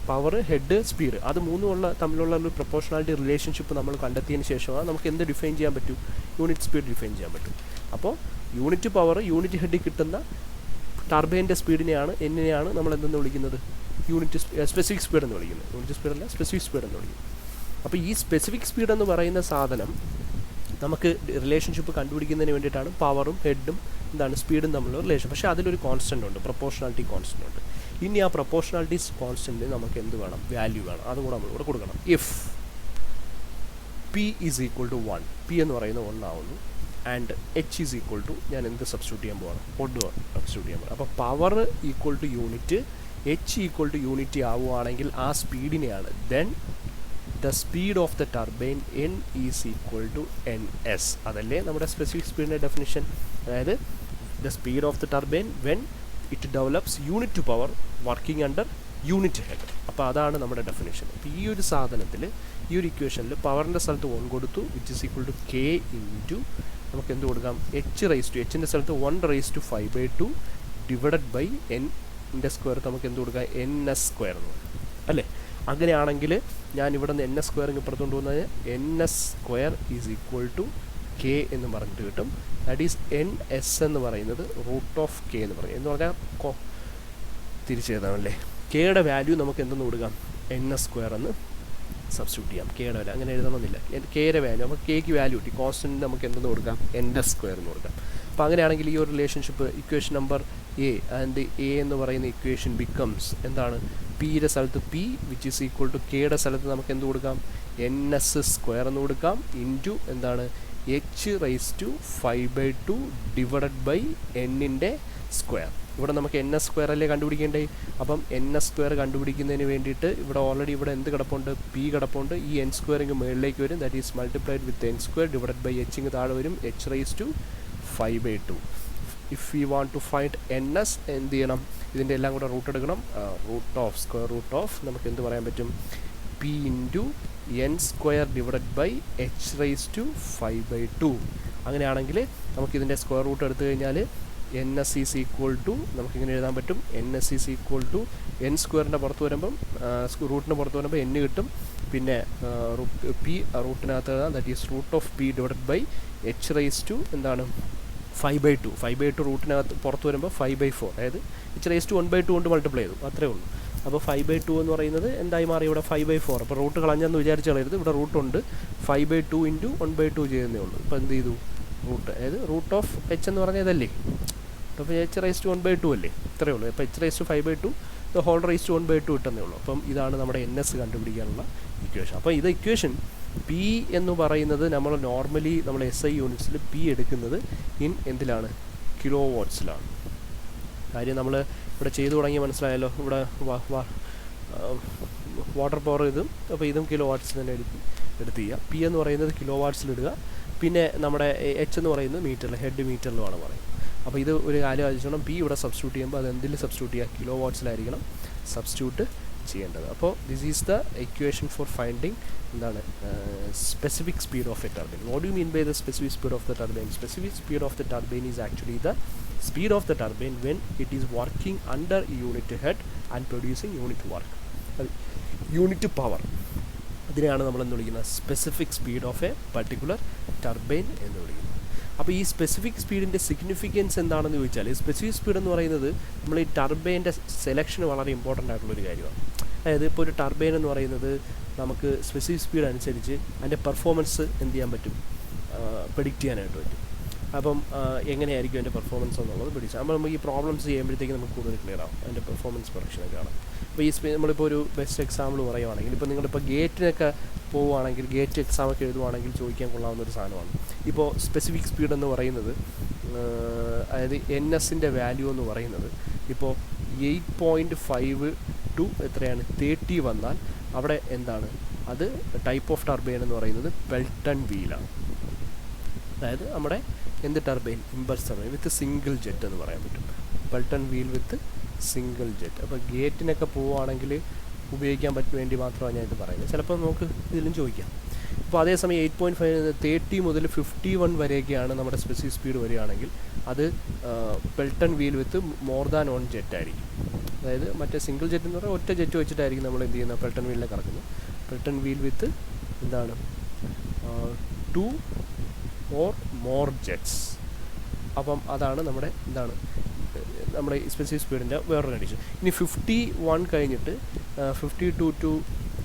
പവർ ഹെഡ് സ്പീഡ് അത് മൂന്നും തമ്മിലുള്ള ഒരു പ്രൊപ്പോർഷണാലിറ്റി റിലേഷൻഷിപ്പ് നമ്മൾ കണ്ടെത്തിയതിന് ശേഷമാണ് നമുക്ക് എന്ത് ഡിഫൈൻ ചെയ്യാൻ പറ്റും, യൂണിറ്റ് സ്പീഡ് ഡിഫൈൻ ചെയ്യാൻ പറ്റും. അപ്പോൾ യൂണിറ്റ് പവർ യൂണിറ്റ് ഹെഡിൽ കിട്ടുന്ന ടർബൈൻ്റെ സ്പീഡിനെയാണ് എന്നെയാണ് നമ്മൾ എന്തെന്ന് വിളിക്കുന്നത്, സ്പെസിഫിക് സ്പീഡ് എന്ന് വിളിക്കുന്നത്. യൂണിറ്റ് സ്പീഡല്ല, സ്പെസിഫിക് സ്പീഡ് എന്ന് വിളിക്കുന്നത്. അപ്പോൾ ഈ സ്പെസിഫിക് സ്പീഡ് എന്ന് പറയുന്ന സാധനം നമുക്ക് റിലേഷൻഷിപ്പ് കണ്ടുപിടിക്കുന്നതിന് വേണ്ടിയിട്ടാണ് പവറും ഹെഡും എന്താണ് സ്പീഡും തമ്മിലുള്ള റിലേഷൻ. പക്ഷേ അതിലൊരു കോൺസ്റ്റൻ്റ് ഉണ്ട്, പ്രൊപ്പോർഷണാലിറ്റി കോൺസ്റ്റൻ്റ് ഉണ്ട്. ഇനി ആ പ്രൊപ്പോർഷണാലിറ്റി കോൺസ്റ്റൻറ്റ് നമുക്ക് എന്ത് വേണം, വാല്യൂ വേണം. അതും കൂടെ നമ്മളിവിടെ കൊടുക്കണം. If P is equal to 1, P എന്ന് പറയുന്നത് 1 ആവുന്നു, and H is equal to ഞാൻ എന്ത് സബ്സ്റ്റിറ്റ്യൂട്ട് ചെയ്യാൻ പോകണം, ഓഡ് സബ്സ്റ്റിറ്റ്യൂട്ട് ചെയ്യാൻ പോകണം. അപ്പോൾ power equal to unit, h equal to unit ആവുകയാണെങ്കിൽ ആ സ്പീഡിനെയാണ് then the speed of the turbine n is equal to n s. അതല്ലേ നമ്മുടെ സ്പെസിഫിക് സ്പീഡിൻ്റെ ഡെഫിനിഷൻ. അതായത് the speed of the turbine when it develops unit to power working under unit head. അപ്പോൾ അതാണ് നമ്മുടെ ഡെഫിനേഷൻ. അപ്പോൾ ഈ ഒരു സാധനത്തിൽ ഈ ഒരു ഇക്വേഷനിൽ പവറിൻ്റെ സ്ഥലത്ത് 1 കൊടുത്തു, which is equal to K into നമുക്ക് എന്ത് കൊടുക്കാം, എച്ച് റൈസ് ടു, എച്ചിൻ്റെ സ്ഥലത്ത് 1 റൈസ് ടു 5/2 ഡിവൈഡഡ് ബൈ എൻ്റെ സ്ക്വയർ നമുക്ക് എന്ത് കൊടുക്കാം, എൻ എസ് സ്ക്വയർ എന്ന് പറയും അല്ലേ. അങ്ങനെയാണെങ്കിൽ ഞാൻ ഇവിടെ നിന്ന് എൻ എസ് സ്ക്വയർ ഇപ്പുറത്തോണ്ട് പോകുന്നത് N S square is equal to K എന്ന് പറഞ്ഞിട്ട് കിട്ടും. ദാറ്റ് ഈസ് എൻ എസ് എന്ന് പറയുന്നത് റൂട്ട് ഓഫ് കെ എന്ന് പറയും. എന്ന് പറഞ്ഞാൽ തിരിച്ചെഴുതാമല്ലേ, കെയുടെ വാല്യൂ നമുക്ക് എന്തെന്ന് കൊടുക്കാം, എൻ എസ് സ്ക്വയർ എന്ന് സബ്സ്റ്റിറ്റ്യൂട്ട് ചെയ്യാം. കെയുടെ വാല്യൂ അങ്ങനെ എഴുതണമെന്നില്ല, കെയുടെ വാല്യൂ അപ്പോൾ കെക്ക് വാല്യൂ കിട്ടി, കോൺസ്റ്റൻറ്റ് നമുക്ക് എന്തെന്ന് കൊടുക്കാം, എൻ എസ് സ്ക്വയർ എന്ന് കൊടുക്കാം. അപ്പോൾ അങ്ങനെയാണെങ്കിൽ ഈ ഒരു relationship equation number A and A എന്ന് പറയുന്ന ഇക്വേഷൻ ബിക്കംസ് എന്താണ്, പിയുടെ സ്ഥലത്ത് P which is equal to കെയുടെ സ്ഥലത്ത് നമുക്ക് എന്ത് കൊടുക്കാം, എൻ എസ് സ്ക്വയർ എന്ന് കൊടുക്കാം ഇൻറ്റു എന്താണ് H rice to 5/2 divided by എന്നിൻ്റെ സ്ക്വയർ. ഇവിടെ നമുക്ക് എൻ എസ് സ്ക്വയർ അല്ലേ കണ്ടുപിടിക്കേണ്ടേ. അപ്പം എൻ എസ് സ്ക്വയർ കണ്ടുപിടിക്കുന്നതിന് വേണ്ടിയിട്ട് ഇവിടെ ഓൾറെഡി ഇവിടെ എന്ത് കിടപ്പുണ്ട്, പി കിടപ്പുണ്ട്. ഈ എൻ സ്ക്വയർ ഇങ്ങ് മുകളിലേക്ക് വരും, that is multiplied with N square divided by H ഇങ്ങ് താഴെ വരും, H rice to 5/2 if you want to find N S എന്ത് ചെയ്യണം, ഇതിൻ്റെ എല്ലാം കൂടെ റൂട്ട് എടുക്കണം. സ്ക്വയർ റൂട്ട് ഓഫ് നമുക്ക് എന്ത് പറയാൻ പറ്റും, p into n square divided by H rice to 5/2. അങ്ങനെയാണെങ്കിൽ നമുക്കിതിൻ്റെ സ്ക്വയർ റൂട്ട് എടുത്തു കഴിഞ്ഞാൽ n S is equal to നമുക്കിങ്ങനെ എഴുതാൻ പറ്റും, n S is equal to n സ്ക്വയറിൻ്റെ പുറത്ത് വരുമ്പം റൂട്ടിന് പുറത്ത് വരുമ്പോൾ എൻ കിട്ടും, പിന്നെ പി റൂട്ടിനകത്ത് എഴുതാം, that is root of P divided by H rice to എന്താണ് 5/2. 5/2 റൂട്ടിനകത്ത് പുറത്ത് വരുമ്പോൾ 5/4, അതായത് എച്ച് റൈസ് ടു 1/2 കൊണ്ട് മൾട്ടിപ്ലൈ ചെയ്തു, അത്രേ ഉള്ളൂ. അപ്പോൾ 5/2 എന്ന് പറയുന്നത് എന്തായി മാറി ഇവിടെ 5/4. അപ്പോൾ റൂട്ട് കളഞ്ഞെന്ന് വിചാരിച്ച് കളയരുത്, ഇവിടെ റൂട്ടുണ്ട് 5/2 ഇൻറ്റു 1/2 ചെയ്യുന്നേ ഉള്ളൂ. ഇപ്പോൾ എന്ത് ചെയ്തു, റൂട്ട് അതായത് റൂട്ട് ഓഫ് എച്ച് എന്ന് പറഞ്ഞാൽ ഇതല്ലേ, അപ്പോൾ എച്ച് റൈസ് ടു 1/2 അല്ലേ, ഇത്രയേ ഉള്ളൂ. അപ്പോൾ H rice to 5/2 the whole rise to 1/2 കിട്ടുന്നേ ഉള്ളൂ. അപ്പം ഇതാണ് നമ്മുടെ എൻ എസ് കണ്ടുപിടിക്കാനുള്ള ഇക്വേഷൻ. അപ്പോൾ ഇത് ഇക്വേഷൻ പി എന്ന് പറയുന്നത് നമ്മൾ നോർമലി നമ്മൾ SI യൂണിറ്റ്സിൽ പി എടുക്കുന്നത് എന്തിലാണ്, കിലോ വാട്ട്സിലാണ്. കാര്യം നമ്മൾ ഇവിടെ ചെയ്തു തുടങ്ങി മനസ്സിലായല്ലോ, ഇവിടെ വാട്ടർ പവർ ഇതും, അപ്പോൾ ഇതും കിലോ വാട്ട്സ് തന്നെ എടുത്ത് ചെയ്യുക. പി എന്ന് പറയുന്നത് കിലോ വാട്ട്സിലിടുക, പിന്നെ നമ്മുടെ എച്ച് എന്ന് പറയുന്നത് മീറ്ററിൽ, ഹെഡ് മീറ്ററിലുമാണ് പറയുന്നത്. അപ്പോൾ ഇത് ഒരു കാര്യം ആലോചിച്ചോണം, പി ഇവിടെ സബ്സ്റ്റിറ്റ്യൂട്ട് ചെയ്യുമ്പോൾ അത് എന്തിൽ സബ്സ്റ്റിറ്റ്യൂട്ട് ചെയ്യുക, കിലോ വാട്ട്സിലായിരിക്കണം സബ്സ്റ്റിറ്റ്യൂട്ട് ചെയ്യേണ്ടത്. അപ്പോൾ this is the equation for finding എന്താണ് specific speed of a turbine. What you mean by the specific speed of the turbine? Specific speed of the turbine is actually the speed of the turbine when it is working under unit head and producing unit work, unit power. അതിനെയാണ് നമ്മൾ എന്ന് വിളിക്കുന്നത് specific speed of A particular turbine എന്ന് വിളിക്കുന്നത്. അപ്പോൾ ഈ specific സ്പീഡിൻ്റെ significance എന്താണെന്ന് ചോദിച്ചാൽ, സ്പെസിഫിക് സ്പീഡ് എന്ന് പറയുന്നത് നമ്മൾ ഈ ടർബൈൻ്റെ സെലക്ഷൻ വളരെ ഇമ്പോർട്ടൻ്റ് ആയിട്ടുള്ളൊരു കാര്യമാണ്. അതായത് ഇപ്പോൾ ഒരു ടർബൈൻ എന്ന് പറയുന്നത് നമുക്ക് സ്പെസിഫിക് സ്പീഡ് അനുസരിച്ച് അതിൻ്റെ പെർഫോമൻസ് എന്ത് ചെയ്യാൻ പറ്റും, പ്രെഡിക്റ്റ് ചെയ്യാനായിട്ട് പറ്റും. അപ്പം എങ്ങനെയായിരിക്കും അതിൻ്റെ പെർഫോമൻസ് എന്നുള്ളത് പിടിച്ചാൽ അപ്പോൾ നമുക്ക് ഈ പ്രോബ്ലംസ് ചെയ്യുമ്പോഴത്തേക്ക് നമുക്ക് കൂടുതൽ ക്ലിയർ ആവും അതിൻ്റെ പെർഫോമൻസ് പ്രൊഡക്ഷനൊക്കെ ആണ്. അപ്പോൾ ഈ നമ്മളിപ്പോൾ ഒരു ബെസ്റ്റ് എക്സാമ്പിൾ പറയുവാണെങ്കിൽ, ഇപ്പോൾ നിങ്ങളിപ്പോൾ ഗേറ്റിനൊക്കെ പോവുകയാണെങ്കിൽ, ഗേറ്റ് എക്സാമൊക്കെ എഴുതുവാണെങ്കിൽ ചോദിക്കാൻ കൊള്ളാവുന്ന ഒരു സാധനമാണ്. ഇപ്പോൾ സ്പെസിഫിക് സ്പീഡ് എന്ന് പറയുന്നത്, അതായത് എൻ എസിൻ്റെ വാല്യൂ എന്ന് പറയുന്നത് ഇപ്പോൾ 8.5 to എത്രയാണ് 30 വന്നാൽ അവിടെ എന്താണ്, അത് ടൈപ്പ് ഓഫ് ടർബൈൻ എന്ന് പറയുന്നത് പെൽട്ടൺ വീലാണ്. അതായത് നമ്മുടെ എന്ത് ടർബൈൻ, ഇമ്പൾസ് ടർബൈൻ വിത്ത് സിംഗിൾ ജെറ്റ് എന്ന് പറയാൻ പറ്റും, പെൽട്ടൺ വീൽ വിത്ത് സിംഗിൾ ജെറ്റ്. അപ്പോൾ ഗേറ്റിനൊക്കെ പോവുകയാണെങ്കിൽ ഉപയോഗിക്കാൻ വേണ്ടി മാത്രമാണ് ഞാൻ ഇത് പറയുന്നത്. ചിലപ്പോൾ നമുക്ക് ഇതിലും ചോദിക്കാം. അപ്പോൾ അതേസമയം 8.5 30 മുതൽ 51 വരെയൊക്കെയാണ് നമ്മുടെ സ്പെസിഫിക് സ്പീഡ് വരികയാണെങ്കിൽ അത് Pelton wheel with more than 1 jet ആയിരിക്കും. അതായത് മറ്റേ സിംഗിൾ ജെറ്റ് എന്ന് പറഞ്ഞാൽ ഒറ്റ ജെറ്റ് വെച്ചിട്ടായിരിക്കും നമ്മൾ എന്ത് ചെയ്യുന്നത്, പെൽട്ടൺ വീലിനെ കറക്കുന്നത്. പെൽട്ടൺ വീൽ വിത്ത് എന്താണ് 2 or more ജെറ്റ്സ്. അപ്പം അതാണ് നമ്മുടെ എന്താണ് നമ്മുടെ സ്പെസിഫിക് സ്പീഡിൻ്റെ വേറൊരു കണ്ടീഷൻ. ഇനി 51 കഴിഞ്ഞിട്ട് 52 to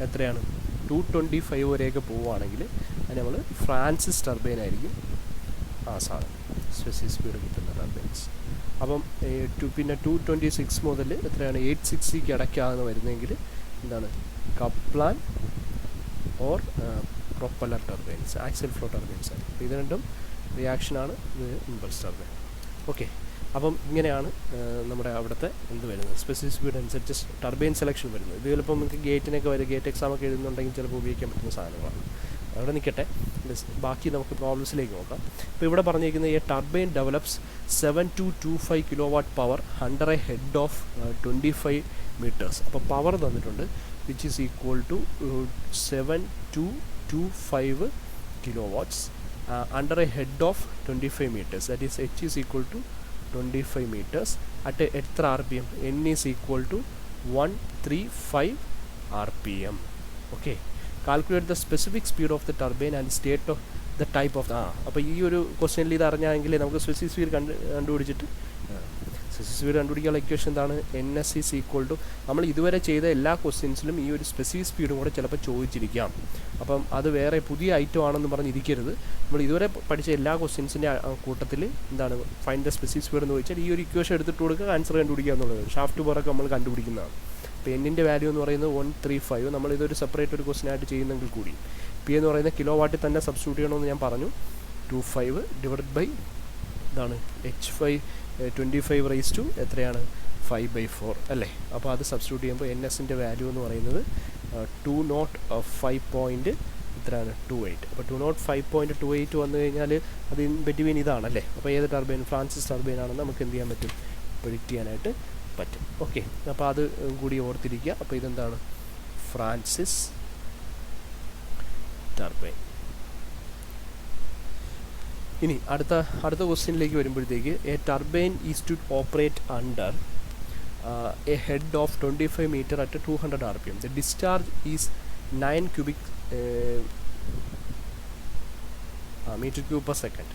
എത്രയാണ് 225 വരെയൊക്കെ പോവുകയാണെങ്കിൽ അത് നമ്മൾ ഫ്രാൻസിസ് ടർബൈൻ ആയിരിക്കും ആ സാധനം സ്പെസിഫിക് സ്പീഡ് കിട്ടുന്ന ടർബൈൻസ്. അപ്പം പിന്നെ 226 മുതൽ എത്രയാണ് 860 ഇടയ്ക്കാണ് വരുന്നതെങ്കിൽ എന്താണ് Kaplan or propeller turbines, axial flow turbines ആണ്. ഇത് രണ്ടും റിയാക്ഷനാണ്, ഇത് ഇമ്പൾസ് ടർബൈൻ. ഓക്കെ, അപ്പം ഇങ്ങനെയാണ് നമ്മുടെ അവിടുത്തെ എന്ത് വരുന്നത്, സ്പെസിഫിക് സ്പീഡ് അനുസരിച്ച് ടർബൈൻ സെലക്ഷൻ വരുന്നത്. ഇത് ചിലപ്പോൾ നമുക്ക് ഗേറ്റിനൊക്കെ വരും, ഗേറ്റ് എക്സാമൊക്കെ എഴുതുന്നുണ്ടെങ്കിൽ ചിലപ്പോൾ ഉപയോഗിക്കാൻ പറ്റുന്ന സാധനങ്ങളാണ്. അവിടെ നിൽക്കട്ടെ, ബാക്കി നമുക്ക് പ്രോബ്ലംസിലേക്ക് നോക്കാം. ഇപ്പോൾ ഇവിടെ പറഞ്ഞിരിക്കുന്നത് ഈ turbine develops 7 to 25 kilowatt power under a head of 25 meters. അപ്പോൾ പവർ തന്നിട്ടുണ്ട് which is equal to 7 to 25 kilowatts under a head of 25 meters. That is H is equal to 25 meters at എത്ര RPM, N is equal to 135 RPM. Okay, calculate the specific speed of the turbine and state of the type of അപ്പോൾ ഈ ഒരു ക്വസ്റ്റ്യനിൽ ഇത് അറിഞ്ഞാൽ നമുക്ക് specific speed കണ്ടുപിടിച്ചിട്ട് specific speed കണ്ടുപിടിക്കാനുള്ള ഇക്വേഷൻ എന്താണ്, N S is equal to നമ്മൾ ഇതുവരെ ചെയ്ത എല്ലാ ക്വസ്റ്റ്യൻസിലും ഈ ഒരു സ്പെസിഫിക് സ്പീഡും കൂടെ ചിലപ്പോൾ ചോദിച്ചിരിക്കാം. അപ്പം അത് വേറെ പുതിയ ഐറ്റം ആണെന്ന് പറഞ്ഞിരിക്കരുത്. നമ്മൾ ഇതുവരെ പഠിച്ച എല്ലാ ക്വസ്റ്റ്യൻസിൻ്റെ കൂട്ടത്തിൽ എന്താണ് ഫൈൻഡ് ദ സ്പെസിഫിക് സ്പീഡ് എന്ന് ചോദിച്ചാൽ ഈ ഒരു ഇക്വേഷൻ എടുത്തിട്ട് കൊടുക്കുക, ആൻസർ കണ്ടുപിടിക്കുക എന്നുള്ളത്. ഷാഫ്റ്റ് പവറൊക്കെ നമ്മൾ കണ്ടുപിടിക്കുന്നതാണ്. അപ്പോൾ എന്നിൻ്റെ വാല്യൂ എന്ന് പറയുന്നത് 135. നമ്മളിതൊരു സെപ്പറേറ്റ് ഒരു ക്വസ്റ്റ്യൻ ആയിട്ട് ചെയ്യുന്നെങ്കിൽ കൂടി പി എന്ന് പറയുന്ന കിലോ വാട്ടിൽ തന്നെ സബ്സ്റ്റിറ്റ്യൂട്ട് ചെയ്യണമെന്ന് ഞാൻ പറഞ്ഞു. 25 ഡിവൈഡഡ് ബൈ ഇതാണ് H5 25 റൈസ് ടു എത്രയാണ് 5/4 അല്ലേ. അപ്പോൾ അത് സബ്സ്റ്റിറ്റ്യൂട്ട് ചെയ്യുമ്പോൾ എൻ എസിൻ്റെ വാല്യൂ എന്ന് പറയുന്നത് 205. എത്രയാണ് 28. അപ്പോൾ 205.28 വന്നു കഴിഞ്ഞാൽ അത് ഇൻ ബിറ്റ്വീൻ ഇതാണല്ലേ. അപ്പോൾ ഏത് ടർബൈൻ, ഫ്രാൻസിസ് ടർബൈൻ ആണെന്ന് നമുക്ക് എന്ത് ചെയ്യാൻ പറ്റും, പ്രെഡിക്റ്റ് ചെയ്യാനായിട്ട് പറ്റും. ഓക്കെ, അപ്പോൾ അത് കൂടി ഓർത്തിരിക്കുക. അപ്പോൾ ഇതെന്താണ്, ഫ്രാൻസിസ് ടർബൈൻ. ഇനി അടുത്ത ക്വസ്റ്റ്യനിലേക്ക് വരുമ്പോഴത്തേക്ക്, a turbine is to operate under a head of 25 meter at 200 rpm. The discharge is 9 cubic meter cube per second.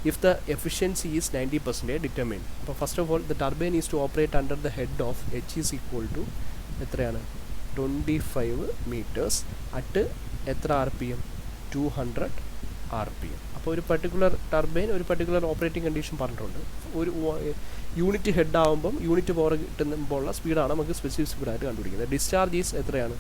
If the efficiency is 90%, determine. So first of all, the turbine is to operate under the head of h is equal to എത്രയാണ് 25 meters at എത്ര rpm, 200 rpm. അപ്പോൾ ഒരു particular turbine ഒരു particular operating condition പറഞ്ഞിട്ടുണ്ട്. ഒരു unit head ആകുമ്പം unit power കിട്ടുമ്പോഴുള്ള സ്പീഡാണ് നമുക്ക് specific സ്പീഡായിട്ട് കണ്ടുപിടിക്കുന്നത്. ഡിസ്ചാർജ് ഈസ് എത്രയാണ്,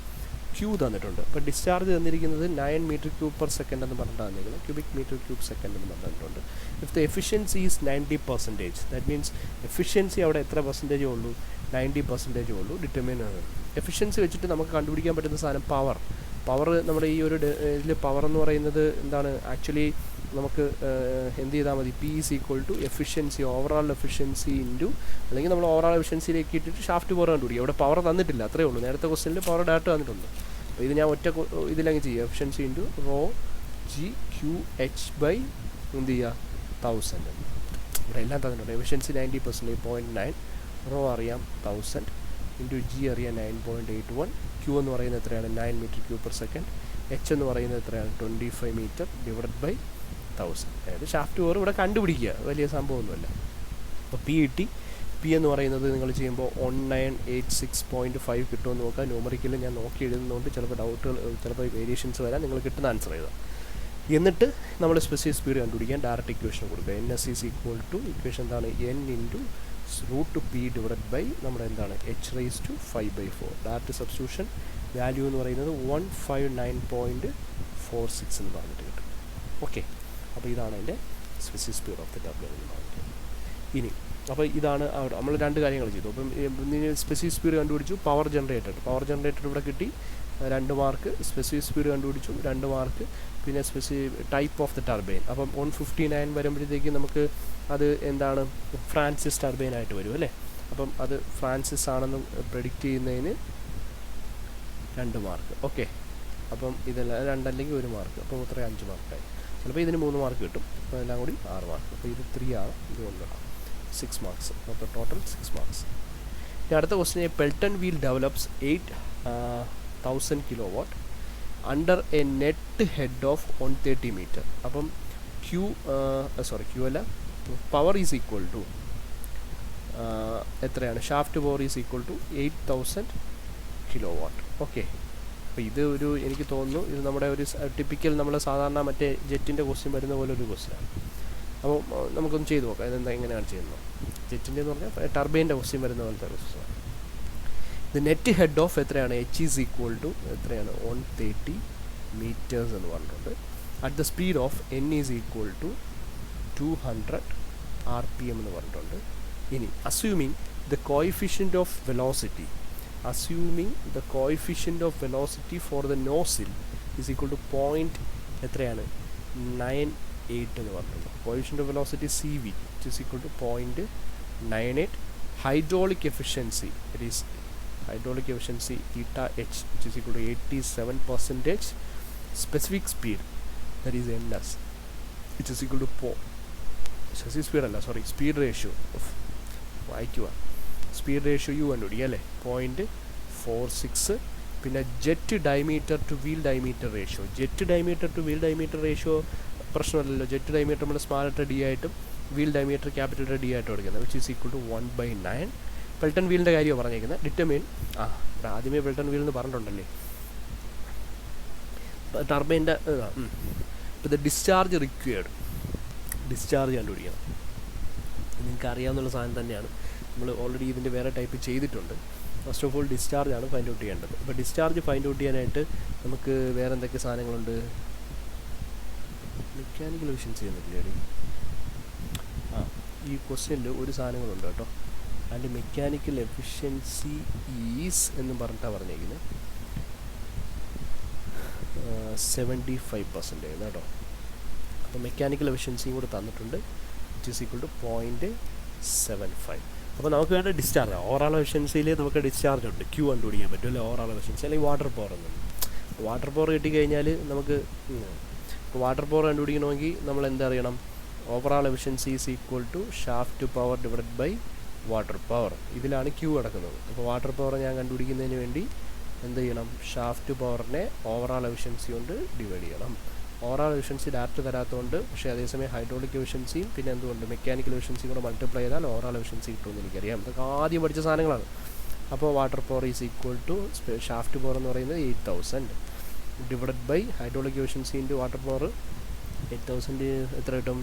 ക്യൂ തന്നിട്ടുണ്ട്. അപ്പോൾ ഡിസ്ചാർജ് തന്നിരിക്കുന്നത് 9 മീറ്റർ ക്യൂബ് പെർ സെക്കൻഡ് എന്ന് പറഞ്ഞിട്ടാണ് തന്നിരിക്കുന്നത്, ക്യൂബിക് മീറ്റർ ക്യൂബ് സെക്കൻഡ് എന്ന് പറഞ്ഞിട്ടുണ്ട്. If the efficiency is 90%, that means efficiency അവിടെ എത്ര പെർസെൻറ്റേജേ ഉള്ളൂ, 90% ഉള്ളൂ. ഡിറ്റർമിൻ എഫിഷ്യൻസി വെച്ചിട്ട് നമുക്ക് കണ്ടുപിടിക്കാൻ പറ്റുന്ന സാധനം പവർ നമ്മുടെ ഈ ഒരു ഇതിൽ പവർ എന്ന് പറയുന്നത് എന്താണ്, ആക്ച്വലി നമുക്ക് എന്ത് ചെയ്താൽ മതി, P is equal to efficiency, overall efficiency into, അല്ലെങ്കിൽ നമ്മൾ ഓവറോൾ എഫിഷ്യൻസിയിലേക്ക് ഇട്ടിട്ട് ഷാഫ്റ്റ് പവർ കണ്ടുപിടിക്കുക. ഇവിടെ പവർ തന്നിട്ടില്ല, അത്രേ ഉള്ളൂ. നേരത്തെ ക്വസ്റ്റ്യനിൽ പവർ ഡാറ്റ തന്നിട്ടുണ്ട്. അപ്പോൾ ഇത് ഞാൻ ഒറ്റ ഇതിലങ്ങ് ചെയ്യുക, efficiency into rho G Q H by എന്ത് ചെയ്യുക 1000. ഇവിടെ എല്ലാം തന്നിട്ടുണ്ട്. എഫിഷ്യൻസി 90%, 0.9, റോ അറിയാം 1000 ഇൻറ്റു ജി അറിയാം 9.81, ക്യൂ എന്ന് പറയുന്നത് എത്രയാണ് 9 metre cube per second, H എന്ന് പറയുന്നത് എത്രയാണ് 25 മീറ്റർ ഡിവൈഡഡ് ബൈ 1000. അതായത് ഷാഫ്റ്റ് പവർ ഇവിടെ കണ്ടുപിടിക്കുക, വലിയ സംഭവമൊന്നുമല്ല. അപ്പോൾ പി എന്ന് പറയുന്നത് നിങ്ങൾ ചെയ്യുമ്പോൾ 1986.5 കിട്ടുമെന്ന് നോക്കുക. ന്യൂമറിക്കൽ ഞാൻ നോക്കി എഴുതുന്നതുകൊണ്ട് ചിലപ്പോൾ ഡൗട്ടുകൾ, ചിലപ്പോൾ വേരിയേഷൻസ് വരാൻ, നിങ്ങൾ കിട്ടുന്ന ആൻസർ ചെയ്താൽ. എന്നിട്ട് നമ്മൾ സ്പെസിഫിക് സ്പീഡ് കണ്ടുപിടിക്കാൻ ഡയറക്റ്റ് ഇക്വേഷൻ കൊടുക്കുക. N S is equal to, equation എന്താണ്, n into root p divide by നമ്മുടെ എന്താണ് H rice to 5/4. Direct substitution value എന്ന് പറയുന്നത് 159.46 എന്ന് പറഞ്ഞിട്ട് കിട്ടും. ഓക്കെ, അപ്പോൾ ഇതാണ് എൻ്റെ specific speed of the turbine എന്ന് പറഞ്ഞിട്ട്. ഇനി അപ്പോൾ ഇതാണ് അവിടെ നമ്മൾ രണ്ട് കാര്യങ്ങൾ ചെയ്തു. അപ്പം സ്പെസിഫിക് സ്പീഡ് കണ്ടുപിടിച്ചു, പവർ ജനറേറ്റർ ഇവിടെ കിട്ടി 2 മാർക്ക്, സ്പെസിഫിക് സ്പീഡ് കണ്ടുപിടിച്ചു 2 മാർക്ക്, പിന്നെ ടൈപ്പ് ഓഫ് ദ ടർബൈൻ. അപ്പം 159 വരുമ്പോഴത്തേക്ക് നമുക്ക് അത് എന്താണ്, ഫ്രാൻസിസ് ടർബൈൻ ആയിട്ട് വരും അല്ലേ. അപ്പം അത് ഫ്രാൻസിസ് ആണെന്ന് പ്രെഡിക്റ്റ് ചെയ്യുന്നതിന് 2 മാർക്ക്. ഓക്കെ, അപ്പം ഇതെല്ലാം 2 അല്ലെങ്കിൽ 1 മാർക്ക്, അപ്പോൾ അത്ര 5 മാർക്കായി. ചിലപ്പോൾ ഇതിന് 3 മാർക്ക് കിട്ടും, അപ്പോൾ എല്ലാം കൂടി 6 മാർക്ക്. അപ്പോൾ ഇത് 3 ആണ്, ഇത് 1 ആണ്, 6 മാർക്സ്. അപ്പോൾ ടോട്ടൽ 6 മാർക്സ്. ഇനി അടുത്ത question, Pelton wheel develops 8,000 kilowatt under a net head of 130 metre. അപ്പം ക്യൂ അല്ല, പവർ ഈസ് ഈക്വൽ ടു എത്രയാണ്, shaft power is equal to 8,000 kilowatt. Okay, അപ്പോൾ ഇത് ഒരു എനിക്ക് തോന്നുന്നു ഇത് നമ്മുടെ ഒരു ടിപ്പിക്കൽ നമ്മൾ സാധാരണ മറ്റേ ജെറ്റിൻ്റെ ക്വസ്റ്റ്യൻ വരുന്ന പോലെ ഒരു ക്വസ്റ്റ്യനാണ്. അപ്പോൾ നമുക്കൊന്ന് ചെയ്ത് നോക്കാം ഇതെന്താ എങ്ങനെയാണ് ചെയ്യുന്നത്. ജെറ്റിൻ്റെ എന്ന് പറഞ്ഞാൽ ടർബൈൻ്റെ ക്വസ്റ്റ്യൻ വരുന്ന പോലത്തെ ക്വസ്റ്റ്യനാണ്. ഇത് നെറ്റ് ഹെഡ് ഓഫ് എത്രയാണ്, എച്ച് ഈസ് ഈക്വൽ ടു എത്രയാണ് 130 മീറ്റേഴ്സ് എന്ന് പറഞ്ഞിട്ടുണ്ട്. At the speed of N is equal to 200 RPM എന്ന് പറഞ്ഞിട്ടുണ്ട്. ഇനി assuming the coefficient of velocity for the nozzle is equal to എത്രയാണ് 98 എന്ന് പറഞ്ഞിട്ടുണ്ട്. Coefficient of velocity CV is equal to 0.98. Hydraulic efficiency theta h which is equal to 87%. Specific speed, that is ns, which is equal to speed ratio വായിക്കുക, speed ratio u കണ്ടുപിടിക്കുക അല്ലേ 0.46. പിന്നെ jet diameter to wheel diameter ratio പ്രശ്നമല്ലല്ലോ. Jet diameter നമ്മൾ small letter d ആയിട്ടും wheel diameter capital letter d ആയിട്ടും എടുക്കുന്നത്, which is equal to 1/9. Pelton വീലിൻ്റെ കാര്യമാണ് പറഞ്ഞേക്കുന്നത്. ഡിറ്റർമിൻ ആദ്യമേ പെൽട്ടൺ വീൽ എന്ന് പറഞ്ഞിട്ടുണ്ടല്ലേ ടർബൈൻ്റെ. ഇപ്പോൾ ഇത് ഡിസ്ചാർജ് കണ്ടുപിടിക്കണം. നിങ്ങൾക്ക് അറിയാവുന്ന സാധനം തന്നെയാണ്, നമ്മൾ ഓൾറെഡി ഇതിൻ്റെ വേറെ ടൈപ്പ് ചെയ്തിട്ടുണ്ട്. ഫസ്റ്റ് ഓഫ് ഓൾ ഡിസ്ചാർജ് ആണ് ഫൈൻഡ് ഔട്ട് ചെയ്യേണ്ടത്. അപ്പോൾ ഡിസ്ചാർജ് ഫൈൻഡ് ഔട്ട് ചെയ്യാനായിട്ട് നമുക്ക് വേറെ എന്തൊക്കെ സാധനങ്ങളുണ്ട്, മെക്കാനിക്കൽ എഫിഷ്യൻസി ചെയ്യുന്നില്ലേ ഈ ക്വസ്റ്റ്യനിൽ ഒരു സാധനങ്ങളുണ്ട് കേട്ടോ. അതിൻ്റെ മെക്കാനിക്കൽ എഫിഷ്യൻസി ഈസ് എന്ന് പറഞ്ഞിട്ടാണ് പറഞ്ഞേക്കുന്നത്. 75% കേട്ടോ. അപ്പോൾ മെക്കാനിക്കൽ എഫിഷ്യൻസിയും കൂടെ തന്നിട്ടുണ്ട്, വിച്ച് ഈസ് ഈക്വൽ ടു 0.75. അപ്പോൾ നമുക്ക് വേണ്ട ഡിസ്ചാർജ്, ഓവറോൾ എഫിഷ്യൻസിയിൽ നമുക്ക് ഡിസ്ചാർജ് ഉണ്ട്, ക്യൂ കണ്ടുപിടിക്കാൻ പറ്റും അല്ലേ, ഓവറോൾ എഫിഷ്യൻസി. അല്ലെങ്കിൽ വാട്ടർ പവർ എന്നുണ്ട്. വാട്ടർ പവർ കിട്ടിക്കഴിഞ്ഞാൽ നമുക്ക് വാട്ടർ പവർ കണ്ടുപിടിക്കണമെങ്കിൽ നമ്മൾ എന്തറിയണം, overall efficiency is equal to shaft power divided by water power. ഇതിലാണ് ക്യൂ കിടക്കുന്നത്. അപ്പോൾ വാട്ടർ പവർ ഞാൻ കണ്ടുപിടിക്കുന്നതിന് വേണ്ടി എന്ത് ചെയ്യണം, ഷാഫ്റ്റ് പവറിനെ ഓവറോൾ എഫിഷ്യൻസി കൊണ്ട് ഡിവൈഡ് ചെയ്യണം. ഓവറോൾ എഫിഷ്യൻസി ഡയറക്റ്റ് തരാത്തതുകൊണ്ട്, പക്ഷേ അതേസമയം ഹൈഡ്രോളിക് എഫിഷ്യൻസിയും പിന്നെ എന്തുകൊണ്ട് മെക്കാനിക്കൽ എഫിഷ്യൻസിയും കൂടെ മൾട്ടിപ്ലൈ ചെയ്താൽ ഓവറോൾ എഫിഷ്യൻസി കിട്ടുമെന്ന് എനിക്കറിയാം. ഇതൊക്കെ ആദ്യം പഠിച്ച സാധനങ്ങളാണ്. അപ്പോൾ water power is equal to shaft power എന്ന് പറയുന്നത് 8000 divided by hydraulic efficiency into water power 8000 എത്ര കിട്ടും,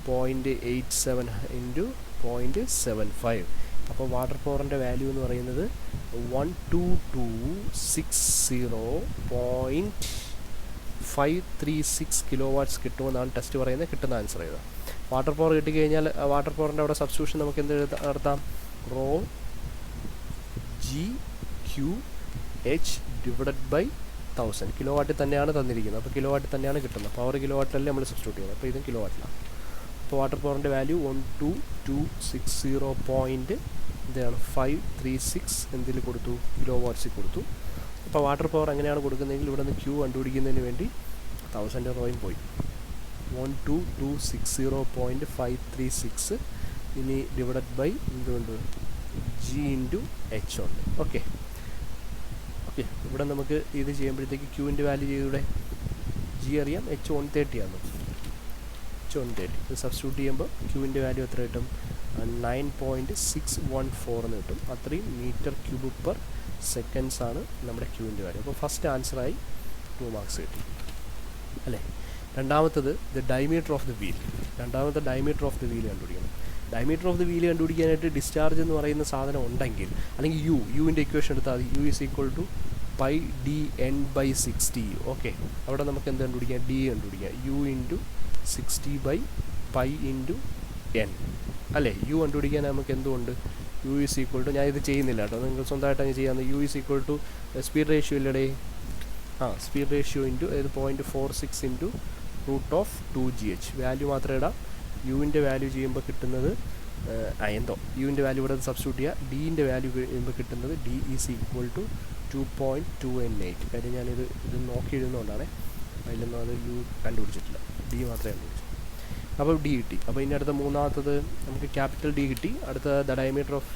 0.87 ഇൻറ്റു 0.75. അപ്പോൾ വാട്ടർ പവറിൻ്റെ വാല്യൂ എന്ന് പറയുന്നത് 12,260.536 കിലോവാട്ട്സ് കിട്ടുമെന്നാണ് ടെസ്റ്റ് പറയുന്നത്. കിട്ടുന്ന ആൻസർ ചെയ്തത്. വാട്ടർ പവർ കിട്ടിക്കഴിഞ്ഞാൽ വാട്ടർ പവറിൻ്റെ അവിടെ സബ്സ്റ്റിറ്റ്യൂഷൻ നമുക്ക് എന്ത് നടത്താം, rho G Q h divided by 1000. Kilo വാട്ടിൽ തന്നെയാണ് തന്നിരിക്കുന്നത്. അപ്പോൾ കിലോ വാട്ടിൽ തന്നെയാണ് കിട്ടുന്നത്. പവർ കിലോ വാട്ടിലല്ലേ നമ്മൾ സബ്സ്റ്റിറ്റ്യൂട്ട് ചെയ്യുന്നത്. അപ്പോൾ ഇതും കിലോ വാട്ടിലാണ്. അപ്പോൾ വാട്ടർ പവറിൻ്റെ വാല്യൂ 12,260.536 എന്തിൽ കൊടുത്തു, കിലോ വാട്ട്സിൽ കൊടുത്തു. അപ്പോൾ വാട്ടർ പവർ എങ്ങനെയാണ് കൊടുക്കുന്നതെങ്കിൽ ഇവിടെ നിന്ന് ക്യൂ കണ്ടുപിടിക്കുന്നതിന് വേണ്ടി 1000 റോയും പോയി. 12,260.536 ഇനി ഡിവൈഡഡ് ബൈ എന്തുകൊണ്ട് ജി ഇൻറ്റു എച്ച് ഉണ്ട്. ഓക്കെ, ഇവിടെ നമുക്ക് ഇത് ചെയ്യുമ്പോഴത്തേക്ക് ക്യൂവിൻ്റെ വാല്യൂ ചെയ്തൂടെ, ജി അറിയാം, എച്ച് 130 ആണ്. എച്ച് 130 ഇത് സബ്സ്റ്റിറ്റ്യൂട്ട് ചെയ്യുമ്പോൾ ക്യൂവിൻ്റെ വാല്യൂ എത്ര കിട്ടും, 9.614 എന്ന് കിട്ടും. അത്രയും മീറ്റർ ക്യൂബ് പെർ സെക്കൻഡ്സ് ആണ് നമ്മുടെ ക്യൂവിൻ്റെ വാല്യൂ. അപ്പോൾ ഫസ്റ്റ് ആൻസറായി 2 മാർക്സ് കിട്ടി അല്ലേ. രണ്ടാമത്തത് the diameter of the wheel. രണ്ടാമത്തെ ഡയമീറ്റർ ഓഫ് ദ വീൽ കണ്ടുപിടിക്കണം. ഡയമീറ്റർ ഓഫ് ദ വീൽ കണ്ടുപിടിക്കാനായിട്ട് ഡിസ്ചാർജ് എന്ന് പറയുന്ന സാധനം ഉണ്ടെങ്കിൽ, അല്ലെങ്കിൽ യുവിൻ്റെ ഇക്വേഷൻ എടുത്താൽ മതി. U is equal to pi D N by 60. Okay, അവിടെ നമുക്ക് എന്ത് കണ്ടുപിടിക്കാം, ഡി കണ്ടുപിടിക്കാം. U into 60 by pi into N അല്ലേ. യു കണ്ടുപിടിക്കാൻ നമുക്ക് എന്തുകൊണ്ട്, യു ഈസ് ഈക്വൽ ടു, ഞാൻ ഇത് ചെയ്യുന്നില്ല കേട്ടോ, നിങ്ങൾ സ്വന്തമായിട്ട് അങ്ങ് ചെയ്യാമെന്ന്. U is equal to speed ratio ഇല്ലടേ, speed ratio into 0.46 into √2gh. Value മാത്രമേ ഇടാം. യുവിൻ്റെ വാല്യൂ ചെയ്യുമ്പോൾ കിട്ടുന്നത് എന്തോ യുവിൻ്റെ വാല്യൂ ഇവിടെ സബ്സ്റ്റിറ്റ്യൂട്ട് ചെയ്യുക. ഡീൻ്റെ വാല്യൂ ചെയ്യുമ്പോൾ കിട്ടുന്നത് ഡി ഈസ് ഈക്വൽ ടു 2.298. കാര്യം ഞാനിത് നോക്കി എഴുതുന്നതുകൊണ്ടാണ്, അതിലൊന്നും അത് യു കണ്ടുപിടിച്ചിട്ടില്ല, ഡി മാത്രമേ കണ്ടുപിടിച്ചു. അപ്പോൾ ഡി കിട്ടി. അപ്പോൾ ഇനി അടുത്ത മൂന്നാമത്തത് നമുക്ക് ക്യാപിറ്റൽ ഡി കിട്ടി. അടുത്ത the diameter of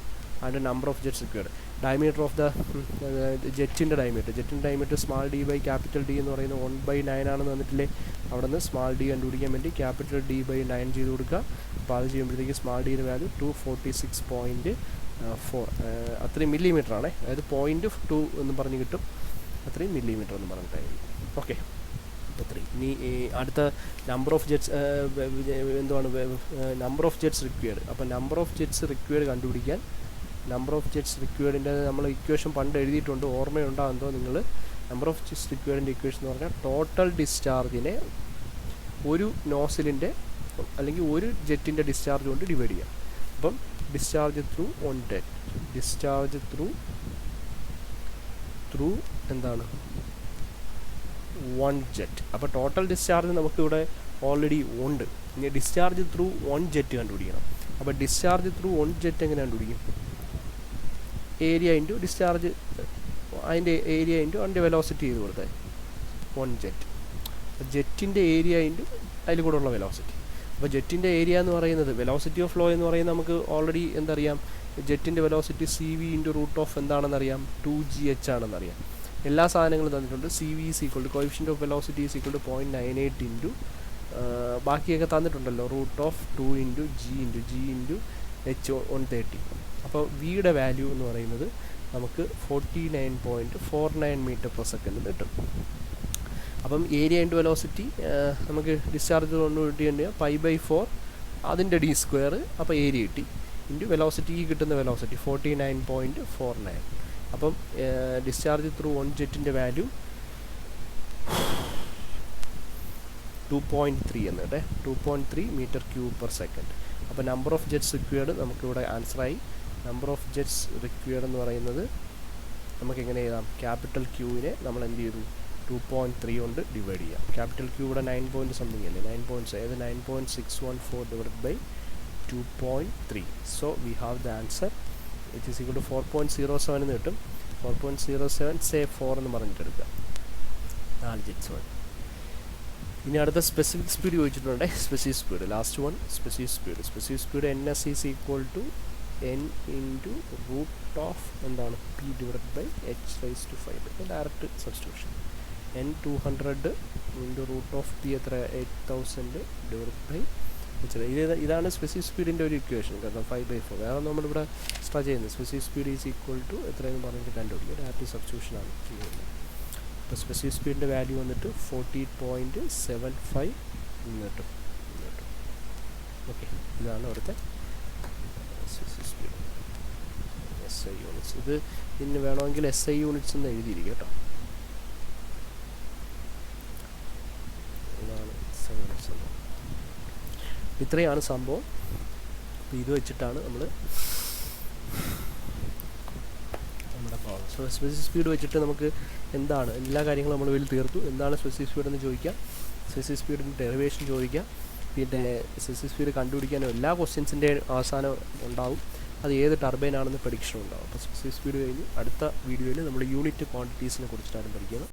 and number of jets required. Diameter of the ജെറ്റിൻ്റെ diameter small d by capital d എന്ന് പറയുന്നത് 1/9 ആണെന്ന് വന്നിട്ടില്ലേ. അവിടെ നിന്ന് സ്മാൾ ഡി കണ്ടുപിടിക്കാൻ വേണ്ടി ക്യാപിറ്റൽ ഡി ബൈ 9 ചെയ്ത് കൊടുക്കുക. അപ്പോൾ അത് ചെയ്യുമ്പോഴത്തേക്ക് സ്മാൾ ഡിയുടെ വാല്യൂ 246.4 അത്രയും മില്ലിമീറ്റർ ആണേ, അതായത് 0.2 എന്ന് പറഞ്ഞ് കിട്ടും. അത്രയും മില്ലിമീറ്റർ എന്ന് പറഞ്ഞിട്ടായിരിക്കും. ഓക്കെ, അത്രയും. ഇനി അടുത്ത നമ്പർ ഓഫ് ജെറ്റ്സ് എന്തുവാണ്, നമ്പർ ഓഫ് ജെറ്റ്സ് റിക്വയർഡ്. അപ്പോൾ നമ്പർ ഓഫ് ജെറ്റ്സ് റിക്വയർഡ് കണ്ടുപിടിക്കാൻ, നമ്പർ ഓഫ് ജെറ്റ്സ് റിക്വയർഡിൻ്റെ നമ്മൾ ഇക്വേഷൻ പണ്ട് എഴുതിയിട്ടുണ്ട്, ഓർമ്മയുണ്ടാകുന്നതോ നിങ്ങൾ. നമ്പർ ഓഫ് ജെറ്റ്സ് റിക്വയർഡിൻ്റെ ഇക്വേഷൻ എന്ന് പറഞ്ഞാൽ ടോട്ടൽ ഡിസ്ചാർജിനെ ഒരു നോസിലിൻ്റെ അല്ലെങ്കിൽ ഒരു ജെറ്റിൻ്റെ ഡിസ്ചാർജ് കൊണ്ട് ഡിവൈഡ് ചെയ്യാം. അപ്പം discharge through on jet, discharge through എന്താണ് 1 ജെറ്റ്. അപ്പോൾ ടോട്ടൽ ഡിസ്ചാർജ് നമുക്കിവിടെ ഓൾറെഡി ഉണ്ട്. ഇനി ഡിസ്ചാർജ് ത്രൂ 1 ജെറ്റ് കണ്ടുപിടിക്കണം. അപ്പോൾ ഡിസ്ചാർജ് ത്രൂ 1 ജെറ്റ് എങ്ങനെ കണ്ടുപിടിക്കും, ഏരിയ ഇൻറ്റു ഡിസ്ചാർജ്, അതിൻ്റെ ഏരിയ ഇൻറ്റു അതിൻ്റെ വെലോസിറ്റി ചെയ്ത് കൊടുത്താൽ 1 ജെറ്റ്. ജെറ്റിൻ്റെ ഏരിയ ഇൻറ്റു അതിൽ കൂടെ ഉള്ള വെലോസിറ്റി. അപ്പോൾ ജെറ്റിൻ്റെ ഏരിയ എന്ന് പറയുന്നത്, വെലോസിറ്റി ഓഫ് ഫ്ലോ എന്ന് പറയുന്നത് നമുക്ക് ഓൾറെഡി എന്തറിയാം, ജെറ്റിൻ്റെ വെലോസിറ്റി CV ഇൻറ്റു √ എന്താണെന്നറിയാം, 2gh ആണെന്നറിയാം. എല്ലാ സാധനങ്ങളും തന്നിട്ടുണ്ട്. CV is equal to coefficient of velocity is equal to 0.98 into ബാക്കിയൊക്കെ തന്നിട്ടുണ്ടല്ലോ, √2 ഇൻറ്റു g ഇൻറ്റു h 130. അപ്പോൾ വിയുടെ വാല്യൂ എന്ന് പറയുന്നത് നമുക്ക് 49.49 മീറ്റർ പെർ സെക്കൻഡ് കിട്ടും. അപ്പം ഏരിയ ഇൻറ്റു വെലോസിറ്റി നമുക്ക് ഡിസ്ചാർജ് കൊണ്ട് കിട്ടിയ π/4 അതിൻ്റെ d², അപ്പോൾ ഏരിയ കിട്ടി, ഇൻറ്റു വെലോസിറ്റി കിട്ടുന്ന വെലോസിറ്റി 49.49. അപ്പം ഡിസ്ചാർജ് ത്രൂ 1 ജെറ്റിൻ്റെ വാല്യൂ 2.3 എന്നിട്ട് 2.3 മീറ്റർ ക്യൂബ് പെർ സെക്കൻഡ്. അപ്പോൾ നമ്പർ ഓഫ് ജെറ്റ്സ് റിക്വയർഡ് നമുക്കിവിടെ ആൻസറായി. നമ്പർ ഓഫ് ജെറ്റ്സ് റിക്വയർഡ് എന്ന് പറയുന്നത് നമുക്ക് എങ്ങനെ എഴുതാം, ക്യാപിറ്റൽ ക്യൂവിനെ നമ്മൾ എന്ത് ചെയ്തു, 2.3 കൊണ്ട് ഡിവൈഡ് ചെയ്യാം. ക്യാപിറ്റൽ ക്യൂ ഇവിടെ 9 പോയിൻറ്റ് സംതിങ് അല്ലേ, 9.6, അതായത് 9.614 divide by 2.3. So we have the answer it is equal to 4.07 എന്ന് കിട്ടും. 4.07 സേ 4 എന്ന് പറഞ്ഞിട്ടെടുക്കുക, 4 ജിറ്റ്സ് മതി. ഇനി അടുത്ത സ്പെസിഫിക് സ്പീഡ് ചോദിച്ചിട്ടുണ്ട്. Specific speed, last one specific speed NS is equal to n into root of എന്താണ് P divide by H rise to 5. Direct substitution. n 200 into root of P എത്ര, 8000 divide by H. ഇതാണ് specific സ്പീഡിൻ്റെ ഒരു equation, കാരണം 5/4. വേറെ നമ്മളിവിടെ extra ചെയ്യുന്നത് specific speed is equal to എത്രയെന്ന് പറഞ്ഞിട്ട് കണ്ടുപിടിക്കുക, ഡയറക്റ്റ് സബ്സ്റ്റിറ്റ്യൂഷനാണ് ചെയ്യുന്നത്. അപ്പോൾ സ്പെസിഫിക് സ്പീഡിൻ്റെ വാല്യൂ വന്നിട്ട് 40.75 കിട്ടും. ഓക്കെ, ഇതാണ് അവിടുത്തെ സ്പെസിഫിക് സ്പീഡ്. SI യൂണിറ്റ്സ്, ഇത് ഇനി വേണമെങ്കിൽ SI യൂണിറ്റ്സ് എന്ന് എഴുതിയിരിക്കും കേട്ടോ. ഇതാണ് SI യൂണിറ്റ്സ് എന്ന്. ഇത്രയാണ് സംഭവം. അപ്പോൾ ഇത് വെച്ചിട്ടാണ് നമ്മൾ നമ്മുടെ പ്രോബ്ലം. സോ സ്പെസിഫിക് സ്പീഡ് വെച്ചിട്ട് നമുക്ക് എന്താണ് എല്ലാ കാര്യങ്ങളും നമ്മൾ ഇതിൽ തീർത്തു. എന്താണ് സ്പെസിഫിക് സ്പീഡ് എന്ന് ചോദിക്കാം, സ്പെസിഫിക് സ്പീഡിൻ്റെ ഡെറിവേഷൻ ചോദിക്കാം, പിന്നെ സ്പെസിഫിക് സ്പീഡ് കണ്ടുപിടിക്കാനും എല്ലാ ക്വസ്റ്റ്യൻസിൻ്റെ അവസാനം ഉണ്ടാവും. അത് ഏത് ടർബൈൻ ആണെന്ന് പ്രഡിക്ഷൻ ഉണ്ടാവും. അപ്പോൾ സ്പെസിഫിക് സ്പീഡ് കഴിഞ്ഞ് അടുത്ത വീഡിയോയിൽ നമ്മൾ യൂണിറ്റ് ക്വാണ്ടിറ്റീസിനെ കുറിച്ചിട്ടാണ് പഠിക്കുന്നത്.